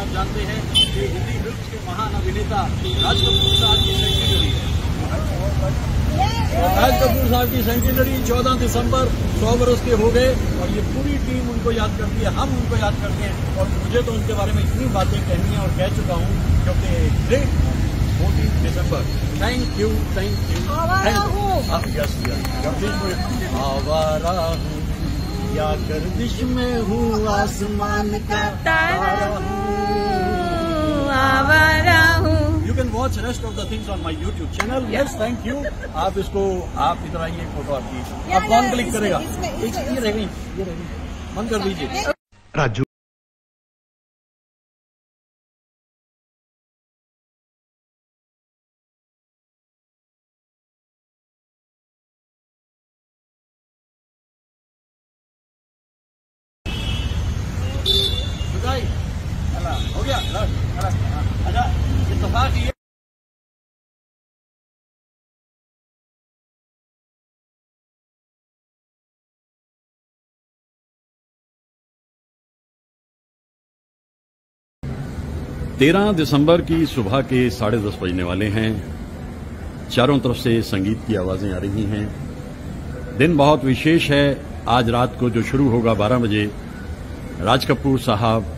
आप जानते हैं कि हिंदी फिल्म के महान अभिनेता राज कपूर साहब की सेंचुरी है। राज कपूर साहब की सेंचुरी 14 दिसंबर 100 वर्ष के हो गए और ये पूरी टीम उनको याद करती है, हम उनको याद करते हैं और मुझे तो उनके बारे में इतनी बातें कहनी है और कह चुका हूँ क्योंकि ग्रेट 14 दिसंबर। थैंक यू आवारा हूँ या गर्दिश में हूँ आसमान का तारा हूँ आवारा हूँ। You can watch rest of the things on my YouTube channel. Yes, thank you. आप इसको आप इधर आइए, फोटो आपकी आप कौन क्लिक करेगा? ये रह गई बंद कर दीजिए। राजू हो गया अच्छा इत्तेफाक ये तेरह दिसंबर की सुबह के 10:30 बजने वाले हैं। चारों तरफ से संगीत की आवाजें आ रही हैं। दिन बहुत विशेष है। आज रात को जो शुरू होगा 12 बजे, राज कपूर साहब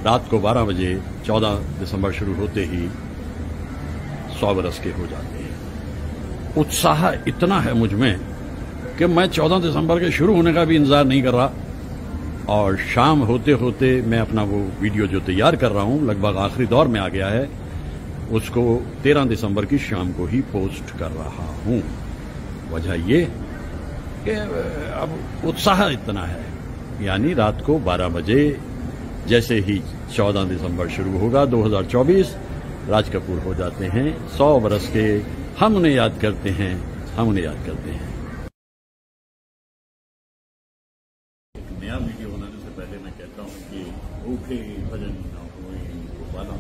रात को 12 बजे 14 दिसंबर शुरू होते ही 100 वर्ष के हो जाते हैं। उत्साह इतना है मुझ में कि मैं 14 दिसंबर के शुरू होने का भी इंतजार नहीं कर रहा और शाम होते होते मैं अपना वो वीडियो जो तैयार कर रहा हूं लगभग आखिरी दौर में आ गया है, उसको 13 दिसंबर की शाम को ही पोस्ट कर रहा हूं। वजह ये कि अब उत्साह इतना है, यानी रात को 12 बजे जैसे ही 14 दिसंबर शुरू होगा 2024, राज कपूर हो जाते हैं 100 वर्ष के। हम उन्हें याद करते हैं, हम उन्हें याद करते हैं। एक नया वीडियो बनाने से पहले मैं कहता हूं कि भूखे भजन न हुए गोपाला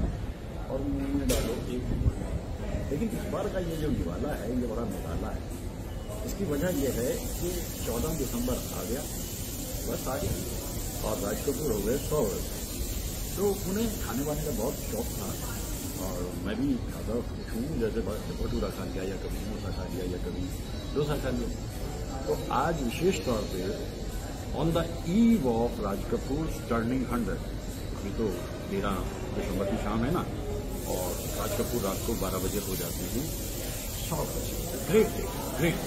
और मुंह में डालो एक निवाला। लेकिन इस बार का ये जो निवाला है ये बड़ा निराला है। इसकी वजह यह है कि 14 दिसंबर आ गया, बस आ गया और राज कपूर हो गए 100 वर्ष। तो उन्हें खाने वाने का बहुत शौक था और मैं भी खाता हूँ, जैसे भटूरा खा लिया या कभी समोसा खा लिया या कभी डोसा खा लिया। तो आज विशेष तौर पे on the eve of Raj Kapoor turning 100, अभी तो 13 दिसंबर की शाम है ना, और राज कपूर रात को 12 बजे हो जाते हैं 100 बजे। Great day, great.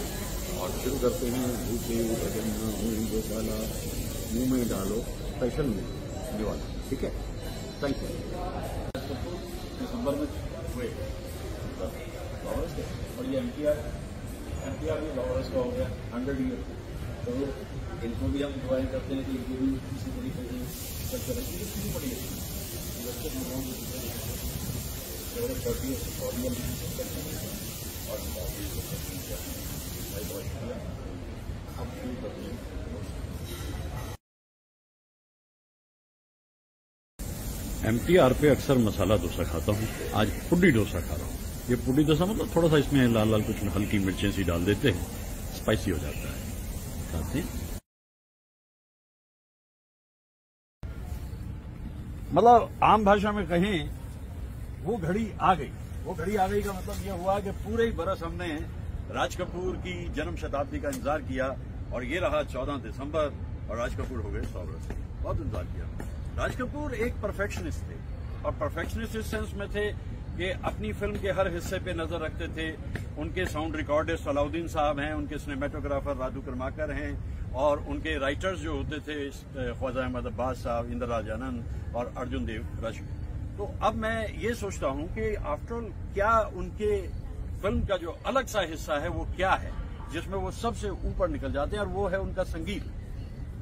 और शुरू करते हैं भूखे भजन न हुई गोपाला मुंह में डालो स्पेशल निवाला। ठीक है, थैंक यू। दिसंबर में हुए और ये एनटीआर भी लॉरेंस का हो गया 100 ईयर। तो इनको भी हम दुआएं करते हैं कि इनको भी किसी तरीके से करनी पड़ेगी। एमटीआर पे अक्सर मसाला डोसा खाता हूँ, आज पुड्डी डोसा खा रहा हूँ। ये पुड्डी डोसा मतलब थोड़ा सा इसमें लाल लाल कुछ हल्की मिर्चें सी डाल देते हैं, स्पाइसी हो जाता है। खाते हैं मतलब आम भाषा में कहें वो घड़ी आ गई। वो घड़ी आ गई का मतलब यह हुआ कि पूरे ही बरस हमने राज कपूर की जन्म शताब्दी का इंतजार किया और ये रहा 14 दिसंबर और राज कपूर हो गए 100 वर्ष। बहुत इंतजार किया। राज कपूर एक परफेक्शनिस्ट थे और परफेक्शनिस्ट इस सेंस में थे कि अपनी फिल्म के हर हिस्से पे नजर रखते थे। उनके साउंड रिकॉर्डिस्ट अलाउद्दीन साहब हैं, उनके सिनेमेटोग्राफर राधू कर्माकर हैं और उनके राइटर्स जो होते थे ख्वाजा अहमद अब्बास साहब, इंद्रराज आनंद और अर्जुन देव रश्क। तो अब मैं ये सोचता हूं कि आफ्टरऑल क्या उनके फिल्म का जो अलग सा हिस्सा है वो क्या है जिसमें वो सबसे ऊपर निकल जाते हैं, और वो है उनका संगीत।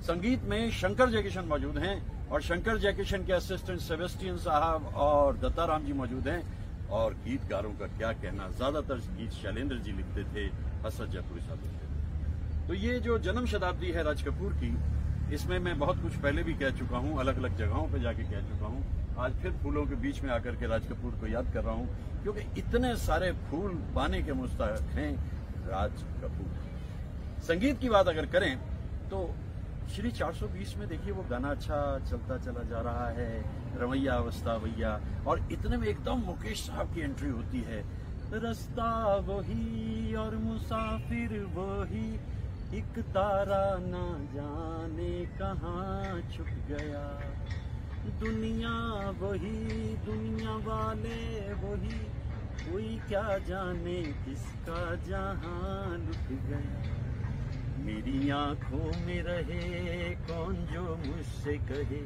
संगीत में शंकर जयकिशन मौजूद हैं और शंकर जयकिशन के असिस्टेंट सेबेस्टियन साहब और दत्ताराम जी मौजूद हैं। और गीतकारों का क्या कहना, ज्यादातर गीत शैलेंद्र जी लिखते थे, हसरत जयपुरी साहब लिखते थे। तो ये जो जन्म शताब्दी है राज कपूर की, इसमें मैं बहुत कुछ पहले भी कह चुका हूं, अलग अलग जगहों पे जाके कह चुका हूं। आज फिर फूलों के बीच में आकर के राज कपूर को याद कर रहा हूं क्योंकि इतने सारे फूल पाने के मुस्तहक हैं राज कपूर। संगीत की बात अगर करें तो श्री 420 में देखिए वो गाना अच्छा चलता चला जा रहा है, रवैया अवस्था भैया, और इतने में एकदम मुकेश साहब की एंट्री होती है। रास्ता वही और मुसाफिर वही, एक तारा ना जाने कहाँ छुप गया, दुनिया वही दुनिया वाले वही, कोई क्या जाने किसका जहां लुट गया, मेरी आंखों में रहे कौन जो मुझसे कहे,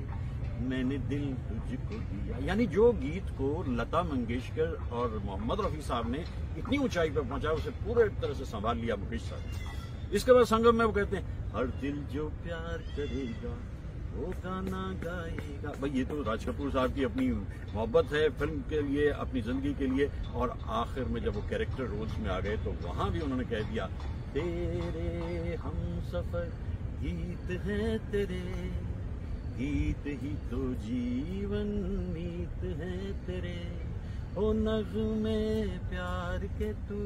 मैंने दिल तुझको दिया। यानी जो गीत को लता मंगेशकर और मोहम्मद रफी साहब ने इतनी ऊंचाई पर पहुंचाया, उसे पूरे तरह से संभाल लिया मुकेश साहब। इसके बाद संगम में वो कहते हैं, हर दिल जो प्यार करेगा वो गाना गाएगा। भाई ये तो राज कपूर साहब की अपनी मोहब्बत है फिल्म के लिए, अपनी जिंदगी के लिए। और आखिर में जब वो कैरेक्टर रोल्स में आ गए तो वहां भी उन्होंने कह दिया, तेरे हम सफर गीत हैं तेरे, गीत ही तो जीवन मीत है तेरे, ओ नग़्मे प्यार के तू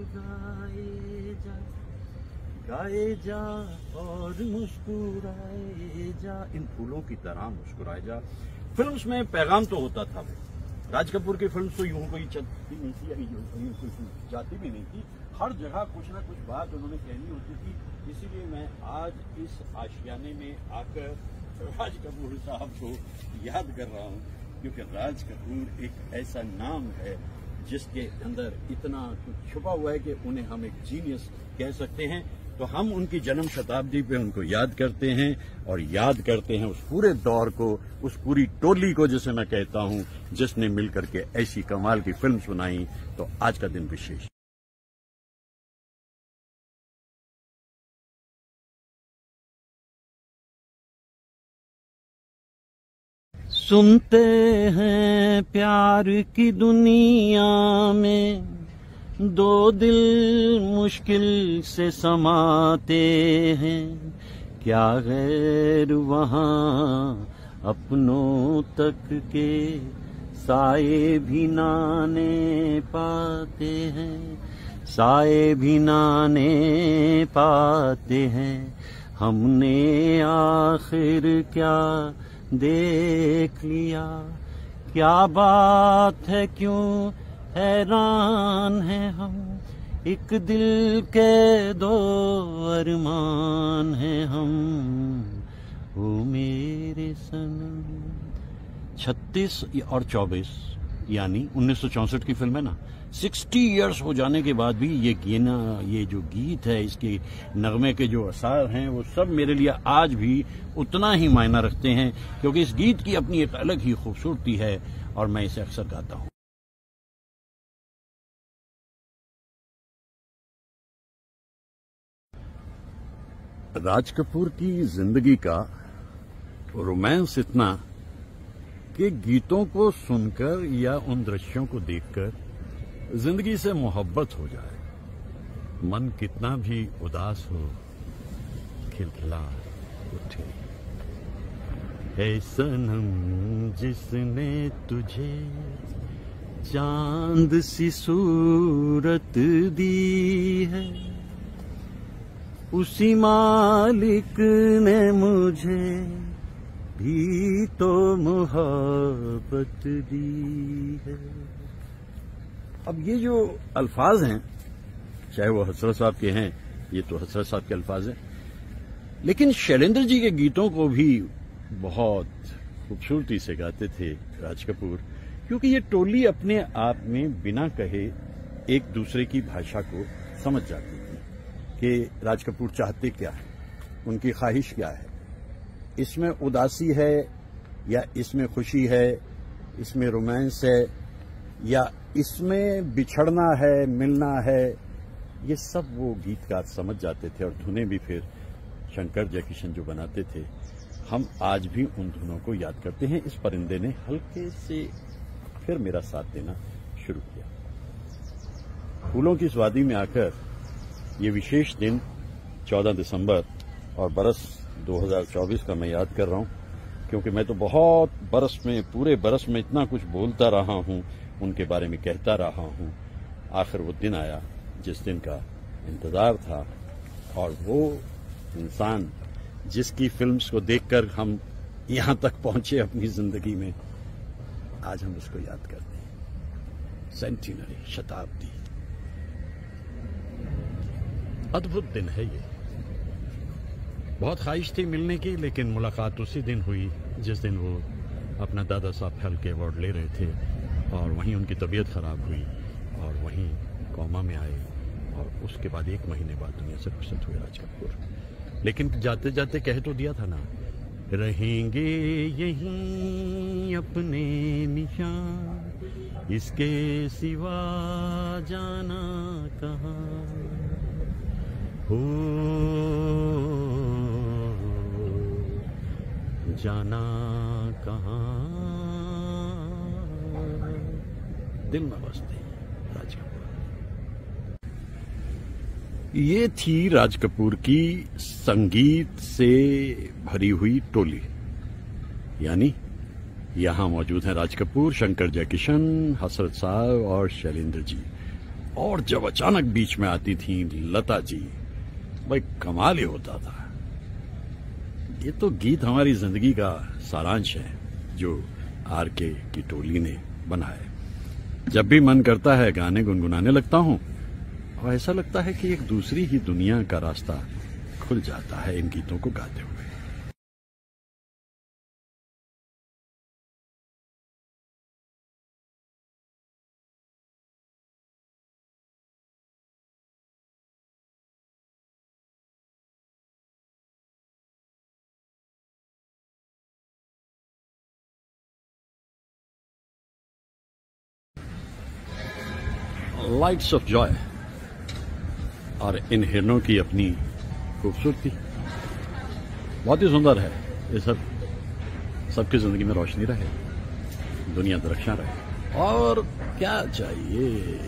गाए जा और मुस्कुराए जा, इन फूलों की तरह मुस्कुराए जा। फिल्म्स में पैगाम तो होता था। वो राज कपूर की फिल्म तो यूं कोई चलती नहीं थी, यूं कोई जाती भी नहीं थी, हर जगह कुछ ना कुछ बात उन्होंने कहनी होती थी। इसीलिए मैं आज इस आशियाने में आकर राज कपूर साहब को याद कर रहा हूं, क्योंकि राज कपूर एक ऐसा नाम है जिसके अंदर इतना कुछ छुपा हुआ है कि उन्हें हम एक जीनियस कह सकते हैं। तो हम उनकी जन्म शताब्दी पे उनको याद करते हैं, और याद करते हैं उस पूरे दौर को, उस पूरी टोली को जिसे मैं कहता हूं, जिसने मिलकर के ऐसी कमाल की फिल्म बनाई। तो आज का दिन विशेष। सुनते हैं प्यार की दुनिया में, दो दिल मुश्किल से समाते हैं, क्या गैर वहाँ अपनों तक के साए भी नाने पाते हैं, साए भी नाने पाते हैं। हमने आखिर क्या देख लिया, क्या बात है क्यों हैरान है हम, एक दिल के दो अरमान हैं हम, ओ मेरे सनम। 36 और 24 यानी 1964 की फिल्म है ना। 60 इयर्स हो जाने के बाद भी ये जो गीत है, इसके नगमे के जो असर हैं, वो सब मेरे लिए आज भी उतना ही मायना रखते हैं, क्योंकि इस गीत की अपनी एक अलग ही खूबसूरती है और मैं इसे अक्सर गाता हूं। राज कपूर की जिंदगी का रोमांस इतना कि गीतों को सुनकर या उन दृश्यों को देखकर जिंदगी से मोहब्बत हो जाए, मन कितना भी उदास हो खिलखिला उठे। है सनम जिसने तुझे चांद सी सूरत दी है, उसी मालिक ने मुझे भी तो मोहब्बत दी है। अब ये जो अल्फाज हैं, चाहे वो हसरत साहब के हैं, ये तो हसरत साहब के अल्फाज हैं, लेकिन शैलेंद्र जी के गीतों को भी बहुत खूबसूरती से गाते थे राज कपूर, क्योंकि ये टोली अपने आप में बिना कहे एक दूसरे की भाषा को समझ जाती थी कि राज कपूर चाहते क्या है, उनकी ख्वाहिश क्या है, इसमें उदासी है या इसमें खुशी है, इसमें रोमांस है या इसमें बिछड़ना है, मिलना है। ये सब वो गीतकार समझ जाते थे, और धुनें भी फिर शंकर जयकिशन जो बनाते थे। हम आज भी उन धुनों को याद करते हैं। इस परिंदे ने हल्के से फिर मेरा साथ देना शुरू किया। फूलों की इस वादी में आकर ये विशेष दिन 14 दिसंबर और बरस 2024 का मैं याद कर रहा हूं, क्योंकि मैं तो बहुत बरस में, पूरे बरस में इतना कुछ बोलता रहा हूं, उनके बारे में कहता रहा हूं। आखिर वो दिन आया जिस दिन का इंतजार था, और वो इंसान जिसकी फिल्म्स को देखकर हम यहां तक पहुंचे अपनी जिंदगी में, आज हम उसको याद करते हैं। सेंटिनरी, शताब्दी। अद्भुत दिन है ये। बहुत ख्वाहिश थी मिलने की, लेकिन मुलाकात उसी दिन हुई जिस दिन वो अपना दादा साहब फाल्के अवार्ड ले रहे थे, और वहीं उनकी तबीयत खराब हुई और वहीं कोमा में आए, और उसके बाद 1 महीने बाद दुनिया से रुखसत हुए राज कपूर। लेकिन जाते जाते कह तो दिया था ना, रहेंगे यहीं अपने निशान, इसके सिवा जाना कहाँ हो, जाना कहाँ। दिल में बसते राज कपूर। ये थी राज कपूर की संगीत से भरी हुई टोली। यानी यहां मौजूद हैं राज कपूर, शंकर जयकिशन, हसरत साहब और शैलेंद्र जी। और जब अचानक बीच में आती थी लता जी, भाई कमाल ही होता था। ये तो गीत हमारी जिंदगी का सारांश है जो आरके की टोली ने बनाया। जब भी मन करता है गाने गुनगुनाने लगता हूं, और ऐसा लगता है कि एक दूसरी ही दुनिया का रास्ता खुल जाता है इन गीतों को गाते हुए। लाइट्स ऑफ जॉय, और इन हिरणों की अपनी खूबसूरती बहुत ही सुंदर है। ये सब सबकी जिंदगी में रोशनी रहे, दुनिया दरख्शां रहे, और क्या चाहिए।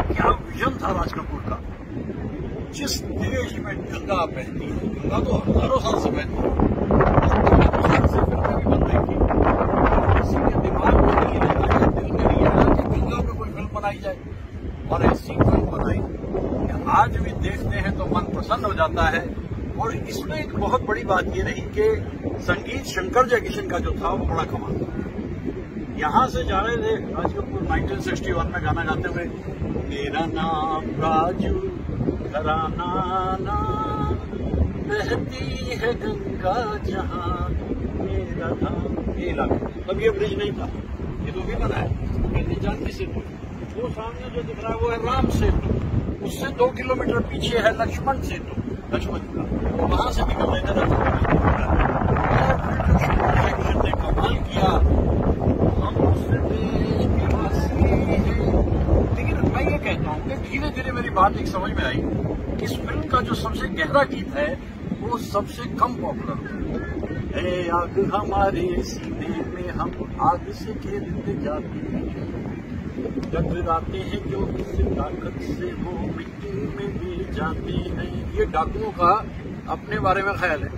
क्या विजन था राज कपूर का। जिस देश में गंगा बहती है, गंगा तो हजारों साल से बहती है, फिल्में भी बन रही थी, किसी के दिमाग में नहीं आया, दिल में नहीं आया कि गंगा में कोई फिल्म बनाई जाए, और ऐसी फिल्म बनाई कि आज भी देखते हैं तो मन प्रसन्न हो जाता है। और इसमें एक बहुत बड़ी बात ये रही कि संगीत शंकर जयकिशन का जो था वो बड़ा कमाल था। यहां से जा रहे थे राज कपूर 1961 में गाना गाते हुए, मेरा नाम राजू घराना नाम, बहती है गंगा जहां मेरा धाम। ये इलाका, तब ये ब्रिज नहीं था, ये तो भी बना है, ये जानकी सेतु। वो सामने जो दिख रहा है वो है राम सेतु, उससे 2 किलोमीटर पीछे है लक्ष्मण सेतु, लक्ष्मण का, वहां से निकल रहे थे ने कमाल किया। हम उस देश के वासी हैं। लेकिन मैं ये कहता हूँ कि धीरे धीरे मेरी बात एक समझ में आई, इस फिल्म का जो सबसे गहरा गीत है वो सबसे कम पॉपुलर है। आग हमारे सीने में, हम आग से खेलते जाते हैं, टकराते हैं जो इस ताकत से वो मिट्टी में मिल जाते हैं। ये डाकुओं का अपने बारे में ख्याल है।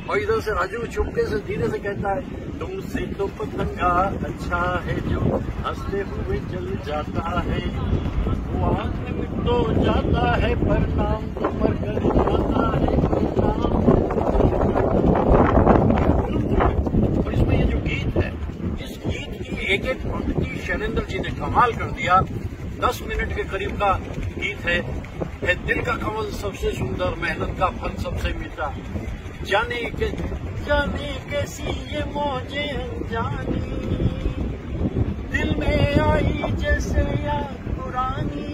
और इधर से राजू चुपके से धीरे से कहता है, तुमसे तो पतंगा अच्छा है जो हंसते हुए चल जाता है, वो आग में मिट तो जाता है पर नाम तो पर कर जाता है। और इसमें ये जो गीत है, इस गीत की एक एक पंक्ति शैलेंद्र जी ने कमाल कर दिया। 10 मिनट के करीब का गीत है दिल का कमल सबसे सुंदर, मेहनत का फल सबसे मीठा, जाने कैसी ये मौजे अनजानी, दिल में आई जैसे याद पुरानी,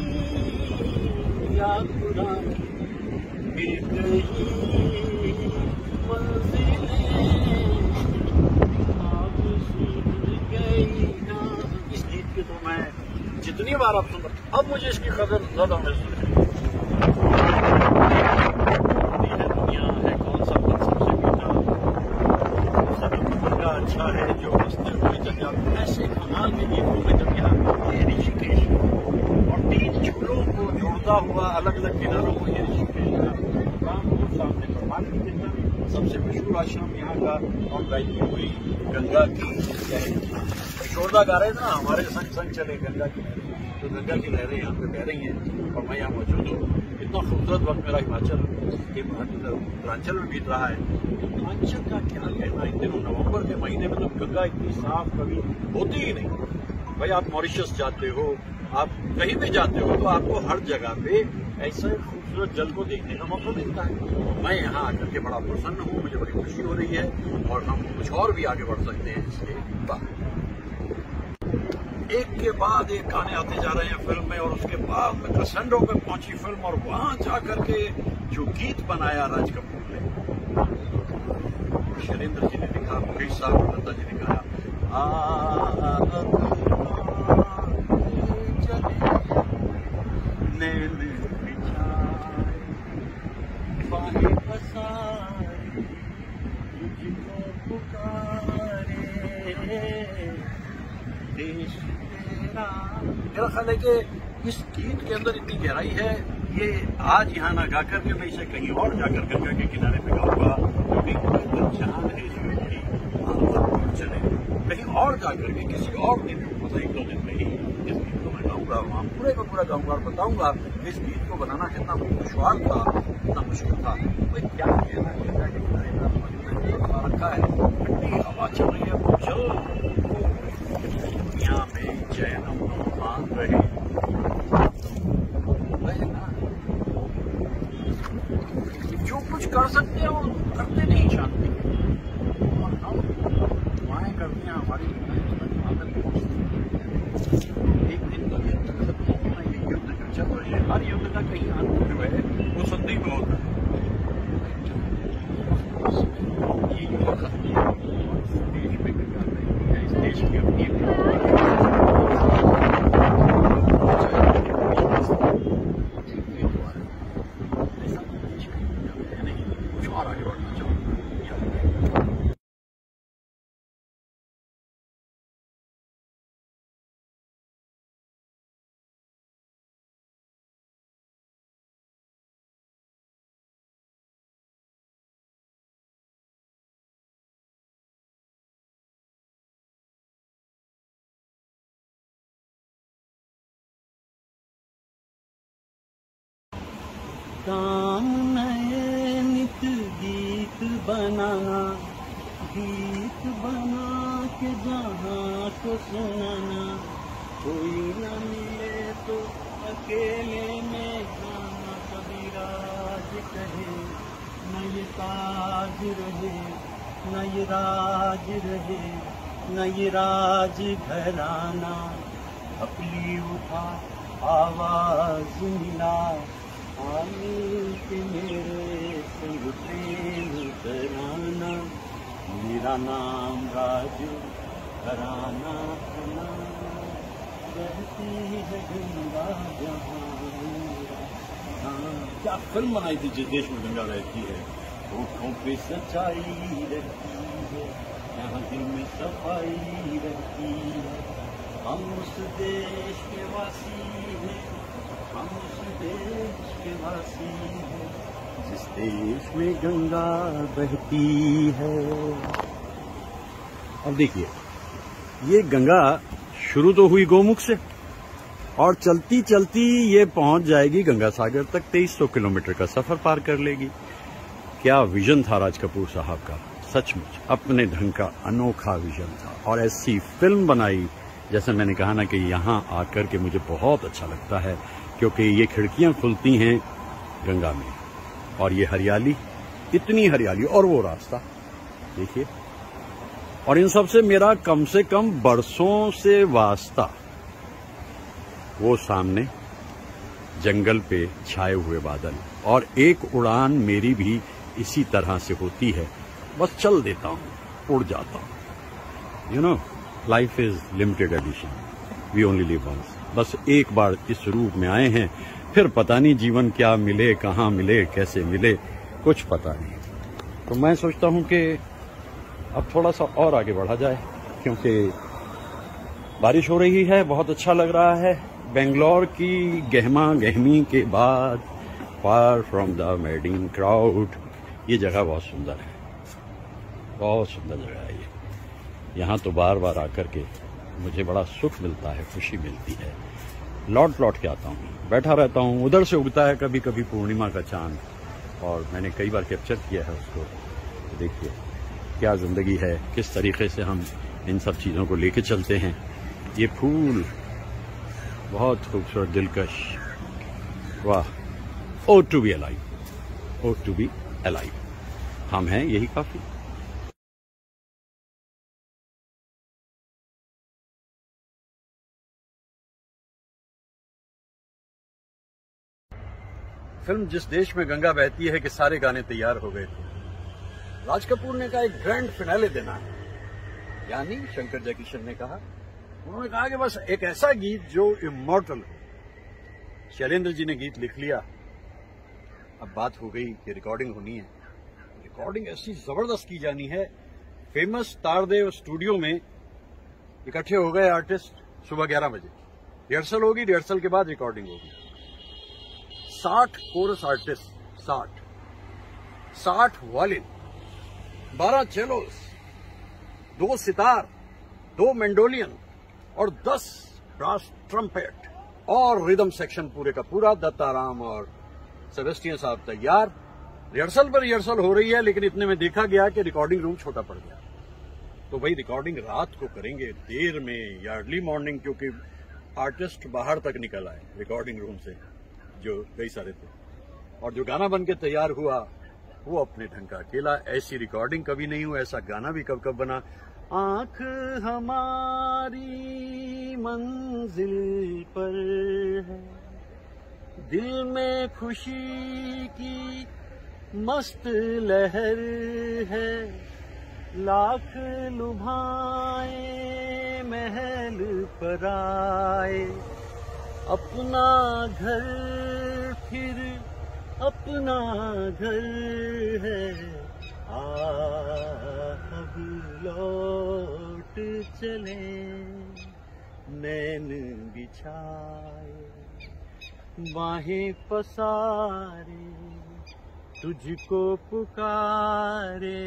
मिल गई मंजिलें आप सुन गई ना। इस गीत के तो मैं जितनी बार आप सुन, अब मुझे इसकी कदर ज्यादा महसूस है। दुनिया है कौन सा फल सबसे मीठा, अच्छा है जो हंसते हुए चल जाते। ऐसे कमाल के गीतों में जब यहाँ ऋषिकेश होता हुआ अलग अलग किनारों को ये रामपुर सामने परमान की किनारा सबसे मशहूर आश्रम यहाँ का और बहती हुई गंगा की शोरदा गा रहे थे ना, हमारे संग संग चले गंगा की लहरें, तो गंगा की लहरें यहाँ पे बह रही हैं और मैं यहाँ मौजूद हूँ। इतना खूबसूरत वक्त मेरा हिमाचल के उत्तरांचल में बीत रहा है। उत्तरांचल का क्या कहना, इन दिनों नवंबर के महीने में तो गंगा इतनी साफ कभी होती ही नहीं। भाई आप मॉरिशस जाते हो, आप कहीं भी जाते हो तो आपको हर जगह पे ऐसे खूबसूरत जल को देखने का मौका मिलता है। मैं यहाँ आकर के बड़ा प्रसन्न हूँ, मुझे बड़ी खुशी हो रही है और हम कुछ और भी आगे बढ़ सकते हैं इसके बाद। एक के बाद एक गाने आते जा रहे हैं फिल्म में और उसके बाद में क्रसेंडो पे पहुंची फिल्म और वहां जाकर के जो गीत बनाया राज कपूर ने, शैलेंद्र जी ने लिखा, मुकेश साहब दत्ता जी ने गाया, मेरा ख्याल है कि इस गीत के अंदर इतनी गहराई है, ये आज यहाँ ना गा करके मैं इसे कहीं और जाकर गंगा के किनारे पे गाऊंगा, क्योंकि जहां है चले कहीं और जाकर के किसी और दिन, मतलब 1-2 दिन में ही इस गीत को मैं गाऊंगा, वहां पूरे का पूरा गाऊंगा और बताऊंगा इस गीत को बनाना कितना दुश्वार था, कितना मुश्किल था। भाई क्या कहना, गंगा के किनारे रखा है, ठंडी हवा चल रही है, दुनिया में चैन मान रहे, जो कुछ कर सकते हैं वो करते नहीं चाहते, और हम दुआएं करते हैं हमारी एक दिन तो युद्ध खत्म होना, ये युद्ध जो चल रहे हैं, हर युद्ध का कहीं अंत जो है वो संदिग्ध होता है, ये युद्ध खत्म है देश में है, इस देश की अपनी काम नए नित गीत बनाना, गीत बना के जहाँ को सुनाना, कोई न मिले तो अकेले में गाना, कभी राज कहे न ये ताज रहे, न ये राज रहे, न ये राज घराना, अपनी उठा आवाज मिला, के मेरे संग प्रेम कराना, मेरा नाम राजू घराना, रहती है गंगा जहाँ। क्या फिल्म बनाई थी जिस देश में गंगा रहती है, होठों पे सच्चाई रहती है, यहाँ दिल में सफाई रहती है, हम उस देश के वासी हैं, हम उस देश के वासी हैं, जिस देश में गंगा बहती है। अब देखिए, ये गंगा शुरू तो हुई गोमुख से और चलती चलती ये पहुंच जाएगी गंगा सागर तक, 2300 किलोमीटर का सफर पार कर लेगी। क्या विजन था राज कपूर साहब का, सचमुच अपने ढंग का अनोखा विजन था, और ऐसी फिल्म बनाई। जैसे मैंने कहा ना कि यहाँ आकर के मुझे बहुत अच्छा लगता है, क्योंकि ये खिड़कियां खुलती हैं गंगा में और ये हरियाली, इतनी हरियाली, और वो रास्ता देखिए, और इन सब से मेरा कम से कम बरसों से वास्ता। वो सामने जंगल पे छाए हुए बादल, और एक उड़ान मेरी भी इसी तरह से होती है, बस चल देता हूँ, उड़ जाता हूँ। You know, life is limited edition, we only live once. बस एक बार इस रूप में आए हैं, फिर पता नहीं जीवन क्या मिले, कहाँ मिले, कैसे मिले, कुछ पता नहीं। तो मैं सोचता हूँ कि अब थोड़ा सा और आगे बढ़ा जाए, क्योंकि बारिश हो रही है, बहुत अच्छा लग रहा है, बेंगलोर की गहमा गहमी के बाद far from the wedding crowd, ये जगह बहुत सुंदर है, बहुत सुंदर जगह है ये। यहाँ तो बार बार आकर के मुझे बड़ा सुख मिलता है, खुशी मिलती है। लौट लौट के आता हूँ, बैठा रहता हूँ। उधर से उगता है कभी कभी पूर्णिमा का चांद, और मैंने कई बार कैप्चर किया है उसको। तो देखिए क्या जिंदगी है, किस तरीके से हम इन सब चीज़ों को लेके चलते हैं। ये फूल बहुत खूबसूरत, दिलकश, वाह। Oh to be alive, oh to be alive, हम हैं, यही काफी। फिल्म जिस देश में गंगा बहती है कि सारे गाने तैयार हो गए थे। राज कपूर ने कहा एक ग्रैंड फिनाले देना है, यानी शंकर जयकिशन ने कहा, उन्होंने कहा कि बस एक ऐसा गीत जो इमॉर्टल हो। शैलेंद्र जी ने गीत लिख लिया, अब बात हो गई कि रिकॉर्डिंग होनी है। रिकॉर्डिंग ऐसी जबरदस्त की जानी है। फेमस तारदेव स्टूडियो में इकट्ठे हो गए आर्टिस्ट। सुबह 11 बजे रिहर्सल होगी, रिहर्सल के बाद रिकॉर्डिंग होगी। 60 chorus artist, 60 violin, 12 cellos, 2 sitar, 2 mandolin और 10 ब्रास ट्रम्पेट और रिदम सेक्शन पूरे का पूरा। दत्ताराम और सेबेस्टियन साहब तैयार। रिहर्सल पर रिहर्सल हो रही है, लेकिन इतने में देखा गया कि रिकॉर्डिंग रूम छोटा पड़ गया। तो भाई रिकॉर्डिंग रात को करेंगे, देर में या अर्ली मॉर्निंग, क्योंकि आर्टिस्ट बाहर तक निकल आए रिकॉर्डिंग रूम से, जो कई सारे थे। और जो गाना बन के तैयार हुआ वो अपने ढंग का अकेला। ऐसी रिकॉर्डिंग कभी नहीं हुई, ऐसा गाना भी कब कब बना। आंख हमारी मंजिल पर है, दिल में खुशी की मस्त लहर है, लाख लुभाए महल पर आए, अपना घर फिर अपना घर है, अब लौट चले नैन बिछाए, बाहें पसारे तुझको पुकारे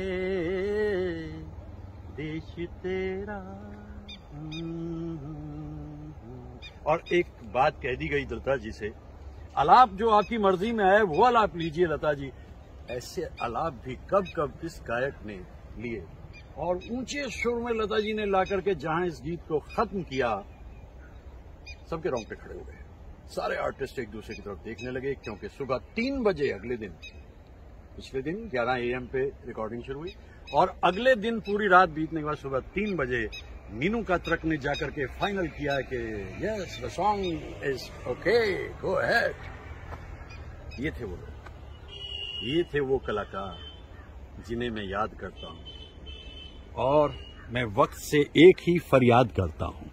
देश तेरा। और एक बात कह दी गई लता जी से, आलाप जो आपकी मर्जी में आए वो आलाप लीजिए लता जी। ऐसे आलाप भी कब कब इस गायक ने लिए, और ऊंचे सुर में लता जी ने ला करके जहां इस गीत को खत्म किया, सबके रोंगटे खड़े हो गए। सारे आर्टिस्ट एक दूसरे की तरफ देखने लगे, क्योंकि सुबह 3 बजे अगले दिन, पिछले दिन 11 AM पे रिकॉर्डिंग शुरू हुई, और अगले दिन पूरी रात बीतने के बाद सुबह 3 बजे मीनू कात्रक ने जाकर के फाइनल किया कि yes the song is okay, go ahead. ये थे वो लोग, ये थे वो कलाकार जिन्हें मैं याद करता हूं। और मैं वक्त से एक ही फरियाद करता हूं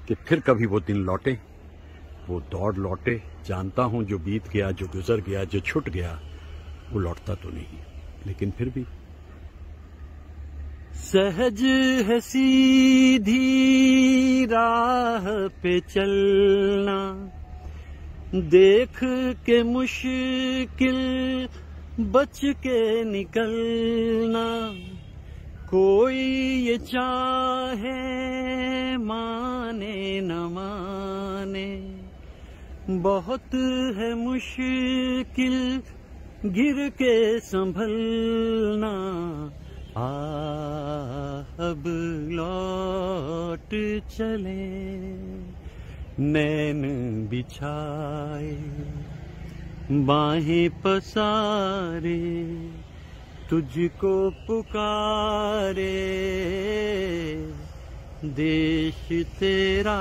कि फिर कभी वो दिन लौटे, वो दौड़ लौटे। जानता हूं जो बीत गया, जो गुजर गया, जो छूट गया, वो लौटता तो नहीं, लेकिन फिर भी सहज है सीधी राह पे चलना, देख के मुश्किल बच के निकलना, कोई ये चाहे माने न माने, बहुत है मुश्किल गिर के संभलना, अब लौट चले नैन बिछाए, बाहें पसारे तुझको पुकारे देश तेरा।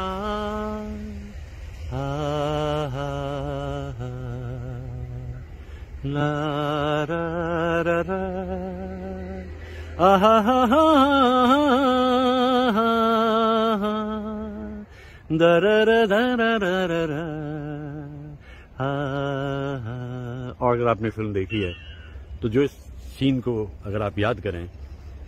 ला रा रा रा और अगर आपने फिल्म देखी है तो जो इस सीन को अगर आप याद करें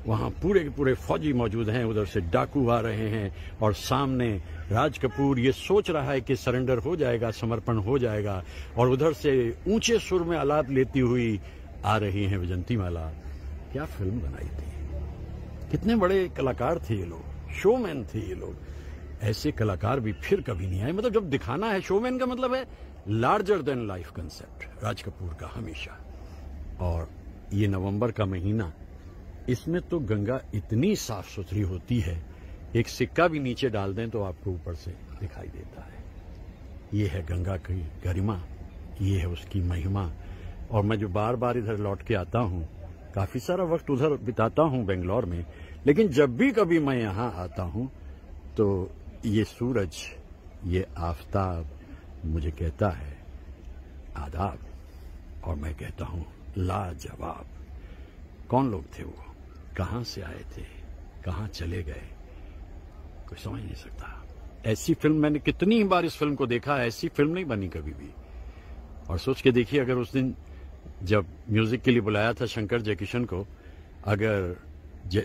वहां पूरे के पूरे फौजी मौजूद हैं, उधर से डाकू आ रहे हैं और सामने राज कपूर ये सोच रहा है कि सरेंडर हो जाएगा, समर्पण हो जाएगा, और उधर से ऊंचे सुर में आलाप लेती हुई आ रही हैं विजंतीमाला। क्या फिल्म बनाई थी, कितने बड़े कलाकार थे ये लोग, शोमैन थे ये लोग। ऐसे कलाकार भी फिर कभी नहीं आए। मतलब जब दिखाना है, शोमैन का मतलब है larger than life concept Raj Kapoor का हमेशा। और ये नवंबर का महीना, इसमें तो गंगा इतनी साफ सुथरी होती है, एक सिक्का भी नीचे डाल दें तो आपको ऊपर से दिखाई देता है। ये है गंगा की गरिमा, ये है उसकी महिमा। और मैं जो बार बार इधर लौट के आता हूं, काफी सारा वक्त उधर बिताता हूं बेंगलोर में, लेकिन जब भी कभी मैं यहां आता हूं तो ये सूरज, ये आफताब मुझे कहता है आदाब, और मैं कहता हूं लाजवाब। कौन लोग थे वो, कहां से आए थे, कहां चले गए, कोई समझ नहीं सकता। ऐसी फिल्म मैंने कितनी बार इस फिल्म को देखा, ऐसी फिल्म नहीं बनी कभी भी। और सोच के देखिए, अगर उस दिन जब म्यूजिक के लिए बुलाया था शंकर जयकिशन को, अगर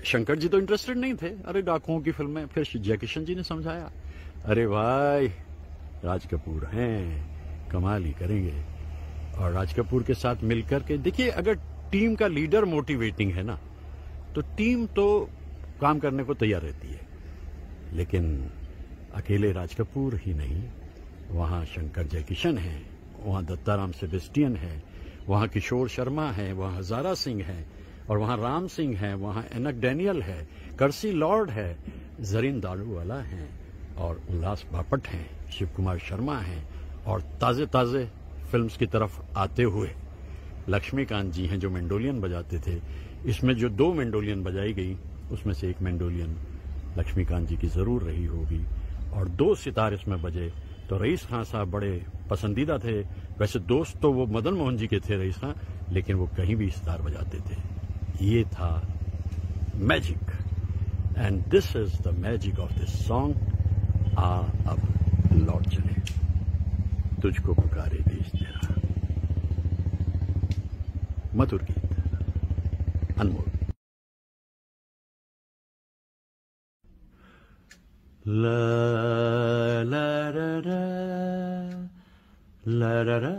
शंकर जी तो इंटरेस्टेड नहीं थे, अरे डाकुओं की फिल्म में, फिर जयकिशन जी ने समझाया, अरे भाई राज कपूर हैं, कमाल ही करेंगे। और राज कपूर के साथ मिलकर के देखिए, अगर टीम का लीडर मोटिवेटिंग है ना, तो टीम तो काम करने को तैयार रहती है। लेकिन अकेले राज कपूर ही नहीं, वहां शंकर जयकिशन हैं, वहां दत्ताराम सेबेस्टियन है, वहां किशोर शर्मा है, वहां हजारा सिंह है, और वहां राम सिंह है, वहां एनक डैनियल है, कर्सी लॉर्ड है, जरीन दारूवाला हैं, और उल्लास बापट हैं, शिव कुमार शर्मा हैं, और ताजे ताजे फिल्म्स की तरफ आते हुए लक्ष्मीकांत जी हैं जो मेंडोलियन बजाते थे। इसमें जो 2 मेंडोलियन बजाई गई, उसमें से एक मेंडोलियन लक्ष्मीकांत जी की जरूर रही होगी, और 2 सितार इसमें बजे। तो रईस खान साहब बड़े पसंदीदा थे। वैसे दोस्त तो वो मदन मोहन जी के थे रईस खान, लेकिन वो कहीं भी सितार बजाते थे। ये था magic, and this is the magic of this song. आ अब लौट चले, तुझको पुकारे देश तेरा। मधुर गीत, अनमोल। ला ला रा रा, ला रा रा,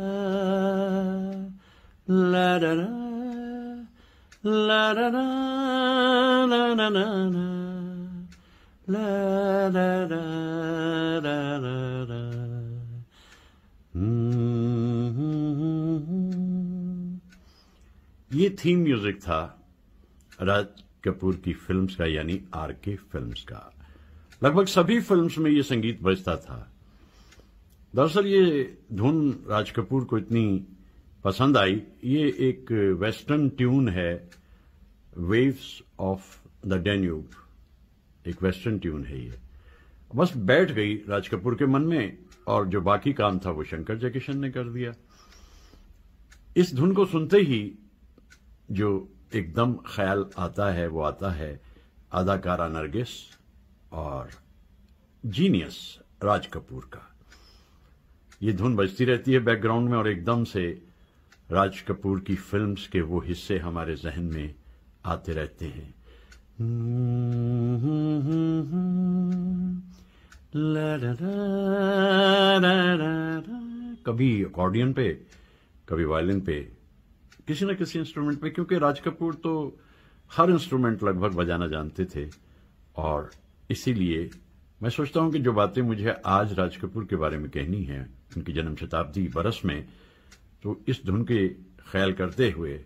ला रा रा, ला रा रा, ना ना ना ना, ला रा रा रा रा रा। ये थीम म्यूजिक था राज कपूर की फिल्म्स का, यानी आरके फिल्म्स का। लगभग सभी फिल्म्स में ये संगीत बजता था। दरअसल ये धुन राज कपूर को इतनी पसंद आई। ये एक वेस्टर्न ट्यून है, वेव्स ऑफ द डैन्यूब, एक वेस्टर्न ट्यून है ये। बस बैठ गई राज कपूर के मन में, और जो बाकी काम था वो शंकर जयकिशन ने कर दिया। इस धुन को सुनते ही जो एकदम ख्याल आता है वो आता है अदाकारा नरगिस और जीनियस राज कपूर का। ये धुन बजती रहती है बैकग्राउंड में, और एकदम से राज कपूर की फिल्म्स के वो हिस्से हमारे जहन में आते रहते हैं। कभी अकॉर्डियन पे, कभी वायलिन पे, किसी न किसी इंस्ट्रूमेंट पे, क्योंकि राज कपूर तो हर इंस्ट्रूमेंट लगभग बजाना जानते थे। और इसीलिए मैं सोचता हूं कि जो बातें मुझे आज राज कपूर के बारे में कहनी है, उनकी जन्म शताब्दी बरस में, तो इस धुन के ख्याल करते हुए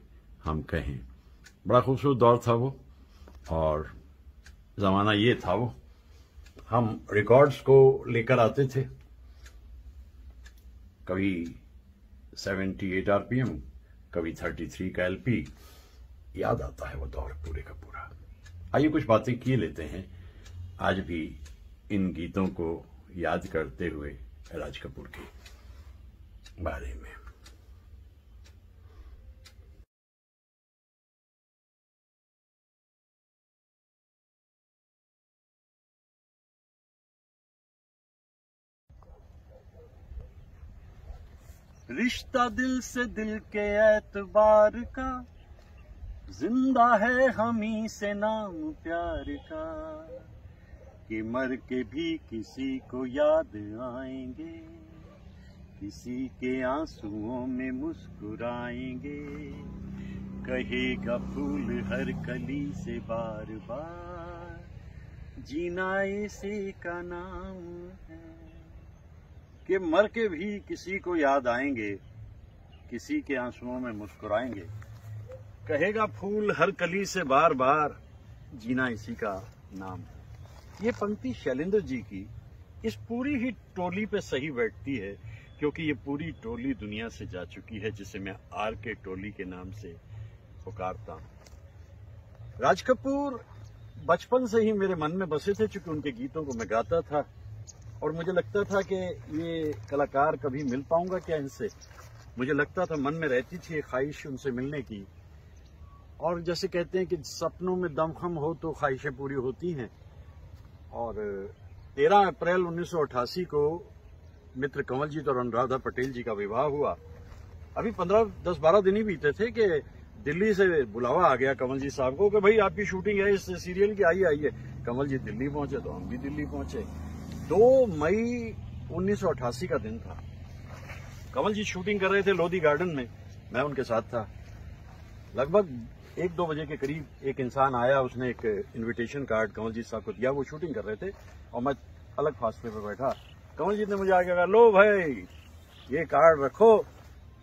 हम कहें। बड़ा खूबसूरत दौर था वो, और जमाना ये था वो, हम रिकॉर्ड्स को लेकर आते थे, कभी 78 आरपीएम, कभी 33 का एलपी। याद आता है वो दौर पूरे का पूरा। आइए कुछ बातें किए लेते हैं आज भी इन गीतों को याद करते हुए राज कपूर के बारे में। रिश्ता दिल से दिल के एतबार का, जिंदा है हमी से नाम प्यार का, कि मर के भी किसी को याद आएंगे, किसी के आंसुओं में मुस्कुराएंगे। कहेगा फूल हर कली से बार बार, जीना इसी का नाम है। कि मर के भी किसी को याद आएंगे, किसी के आंसुओं में मुस्कुराएंगे। कहेगा फूल हर कली से बार बार, जीना इसी का नाम है। ये पंक्ति शैलेंद्र जी की इस पूरी ही टोली पे सही बैठती है, क्योंकि ये पूरी टोली दुनिया से जा चुकी है, जिसे मैं आर के टोली के नाम से पुकारता हूं। राज कपूर बचपन से ही मेरे मन में बसे थे, चूंकि उनके गीतों को मैं गाता था और मुझे लगता था कि ये कलाकार कभी मिल पाऊंगा क्या इनसे। मुझे लगता था, मन में रहती थी एक ख्वाहिश उनसे मिलने की। और जैसे कहते हैं कि सपनों में दमखम हो तो ख्वाहिशें पूरी होती हैं। और 13 अप्रैल 1988 को मित्र कंवलजीत और अनुराधा पटेल जी का विवाह हुआ। अभी 10-12 दिन ही बीते थे कि दिल्ली से बुलावा आ गया कंवल जी साहब को कि भाई आपकी शूटिंग है इस सीरियल की, आइए। कंवल जी दिल्ली पहुंचे तो हम भी दिल्ली पहुंचे। 2 मई 1988 का दिन था। कंवल जी शूटिंग कर रहे थे लोधी गार्डन में, मैं उनके साथ था। लगभग 1-2 बजे के करीब एक इंसान आया, उसने एक इनविटेशन कार्ड कंवल जी साहब को दिया। वो शूटिंग कर रहे थे और मैं अलग फासले पर बैठा। कंवल जी ने मुझे आगे कहा, लो भाई ये कार्ड रखो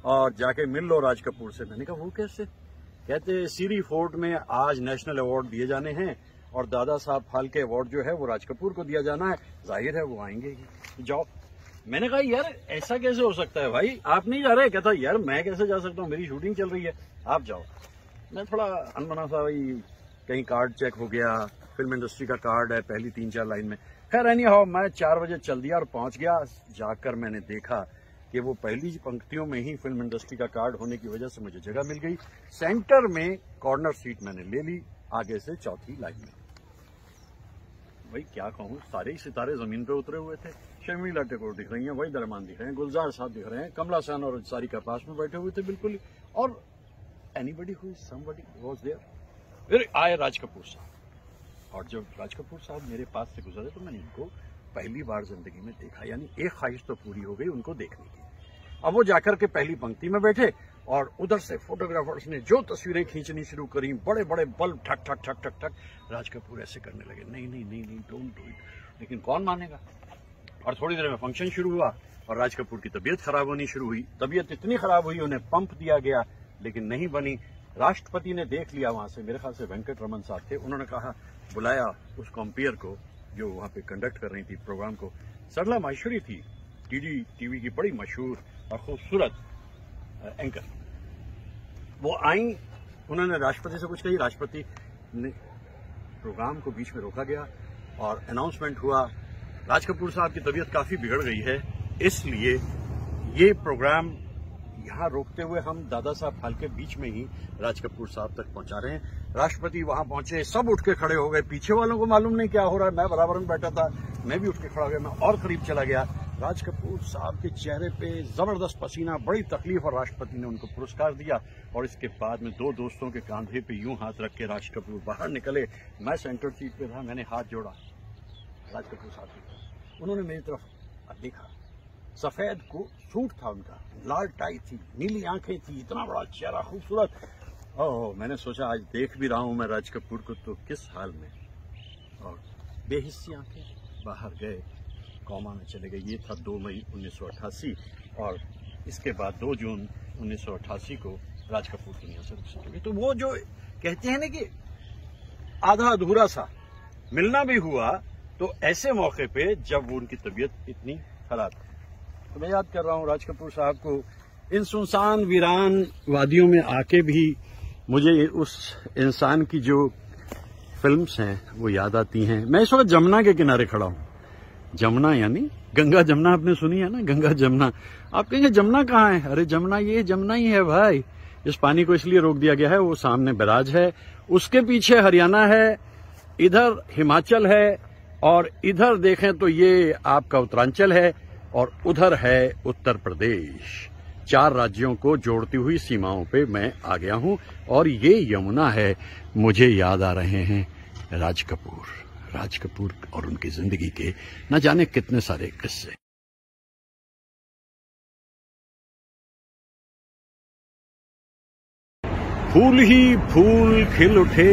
और जाके मिल लो राज कपूर से। मैंने कहा वो कैसे? कहते सीरी फोर्ट में आज नेशनल अवार्ड दिए जाने हैं और दादा साहब फाल्के अवार्ड जो है वो राज कपूर को दिया जाना है, जाहिर है वो आएंगे ही, जाओ। मैंने कहा यार ऐसा कैसे हो सकता है भाई, आप नहीं जा रहे? कहता यार मैं कैसे जा सकता हूँ, मेरी शूटिंग चल रही है, आप जाओ। मैं थोड़ा अनबना सा, भाई कहीं कार्ड चेक हो गया, फिल्म इंडस्ट्री का कार्ड है, पहली 3-4 लाइन में। खैर एनी हाउ मैं 4 बजे चल दिया और पहुंच गया। जाकर मैंने देखा कि वो पहली पंक्तियों में ही फिल्म इंडस्ट्री का कार्ड होने की वजह से मुझे जगह मिल गई। सेंटर में कॉर्नर सीट मैंने ले ली, आगे से चौथी लाइन में। भाई क्या कहूँ, सारे ही सितारे जमीन पे उतरे हुए थे। शर्मिला टैगोर दिख रही हैं, वहीद रहमान दिख रहे हैं, गुलजार साहब दिख रहे हैं, कमला हसन और सारिका पास में बैठे हुए थे बिल्कुल ही। और anybody who is somebody was there. फिर आए राज कपूर साहब, और जब राज कपूर साहब मेरे पास से गुजरे तो मैंने इनको पहली बार जिंदगी में देखा, यानी एक ख्वाहिश तो पूरी हो गई उनको देखने की। अब वो जाकर के पहली पंक्ति में बैठे और उधर से फोटोग्राफर्स ने जो तस्वीरें खींचनी शुरू करी, बड़े बड़े बल्ब ठक ठक ठक ठक ठक। राज कपूर ऐसे करने लगे, नहीं नहीं नहीं नहीं डोंट डू इट। लेकिन कौन मानेगा। और थोड़ी देर में फंक्शन शुरू हुआ और राज कपूर की तबीयत खराब होनी शुरू हुई। तबीयत इतनी खराब हुई उन्हें पंप दिया गया लेकिन नहीं बनी। राष्ट्रपति ने देख लिया वहां से, मेरे ख्याल से वेंकट रमन साहब थे, उन्होंने कहा, बुलाया उस कंपेयर को जो वहां पे कंडक्ट कर रही थी प्रोग्राम को। सरला माहेश्वरी थी, टीवी की बड़ी मशहूर और खूबसूरत एंकर। वो आई, उन्होंने राष्ट्रपति से कुछ कही, राष्ट्रपति ने प्रोग्राम को बीच में रोका गया और अनाउंसमेंट हुआ, राज कपूर साहब की तबीयत काफी बिगड़ गई है, इसलिए ये प्रोग्राम यहाँ रोकते हुए हम दादा साहब फाल्के बीच में ही राज कपूर साहब तक पहुंचा रहे हैं। राष्ट्रपति वहां पहुंचे, सब उठ के खड़े हो गए। पीछे वालों को मालूम नहीं क्या हो रहा है, मैं बराबर में बैठा था, मैं भी उठ के खड़ा हो गया, मैं और करीब चला गया। राज कपूर साहब के चेहरे पे जबरदस्त पसीना, बड़ी तकलीफ, और राष्ट्रपति ने उनको पुरस्कार दिया। और इसके बाद में 2 दोस्तों के कांधे पे यूं हाथ रख के राज कपूर बाहर निकले। मैं सेंटर सीट पे था, मैंने हाथ जोड़ा राज कपूर साहब की, उन्होंने मेरी तरफ देखा। सफेद को सूट था उनका, लाल टाई थी, नीली आंखें थी, इतना बड़ा चेहरा खूबसूरत। ओह, मैंने सोचा आज देख भी रहा हूं मैं राज कपूर को तो किस हाल में। और बेहिस्सी आंखें, बाहर गए, कौमा में चले गए। ये था 2 मई 1988 और इसके बाद 2 जून 1988 को राज कपूर दुनिया से रुखसत हो गए। तो वो जो कहते हैं ना कि आधा अधूरा सा मिलना भी हुआ, तो ऐसे मौके पे जब वो उनकी तबीयत इतनी खराब थी। तो मैं याद कर रहा हूँ राज कपूर साहब को। इन सुनसान वीरान वादियों में आके भी मुझे उस इंसान की जो फिल्म्स हैं वो याद आती हैं। मैं इस वक्त जमुना के किनारे खड़ा हूँ। जमुना यानी गंगा जमुना, आपने सुनी है ना, गंगा जमुना। आप कहेंगे जमुना कहाँ है? अरे जमुना, ये जमुना ही है भाई। इस पानी को इसलिए रोक दिया गया है, वो सामने बैराज है, उसके पीछे हरियाणा है, इधर हिमाचल है, और इधर देखें तो ये आपका उत्तरांचल है, और उधर है उत्तर प्रदेश। 4 राज्यों को जोड़ती हुई सीमाओं पे मैं आ गया हूं और ये यमुना है। मुझे याद आ रहे हैं राज कपूर और उनकी जिंदगी के न जाने कितने सारे किस्से। फूल ही फूल खिल उठे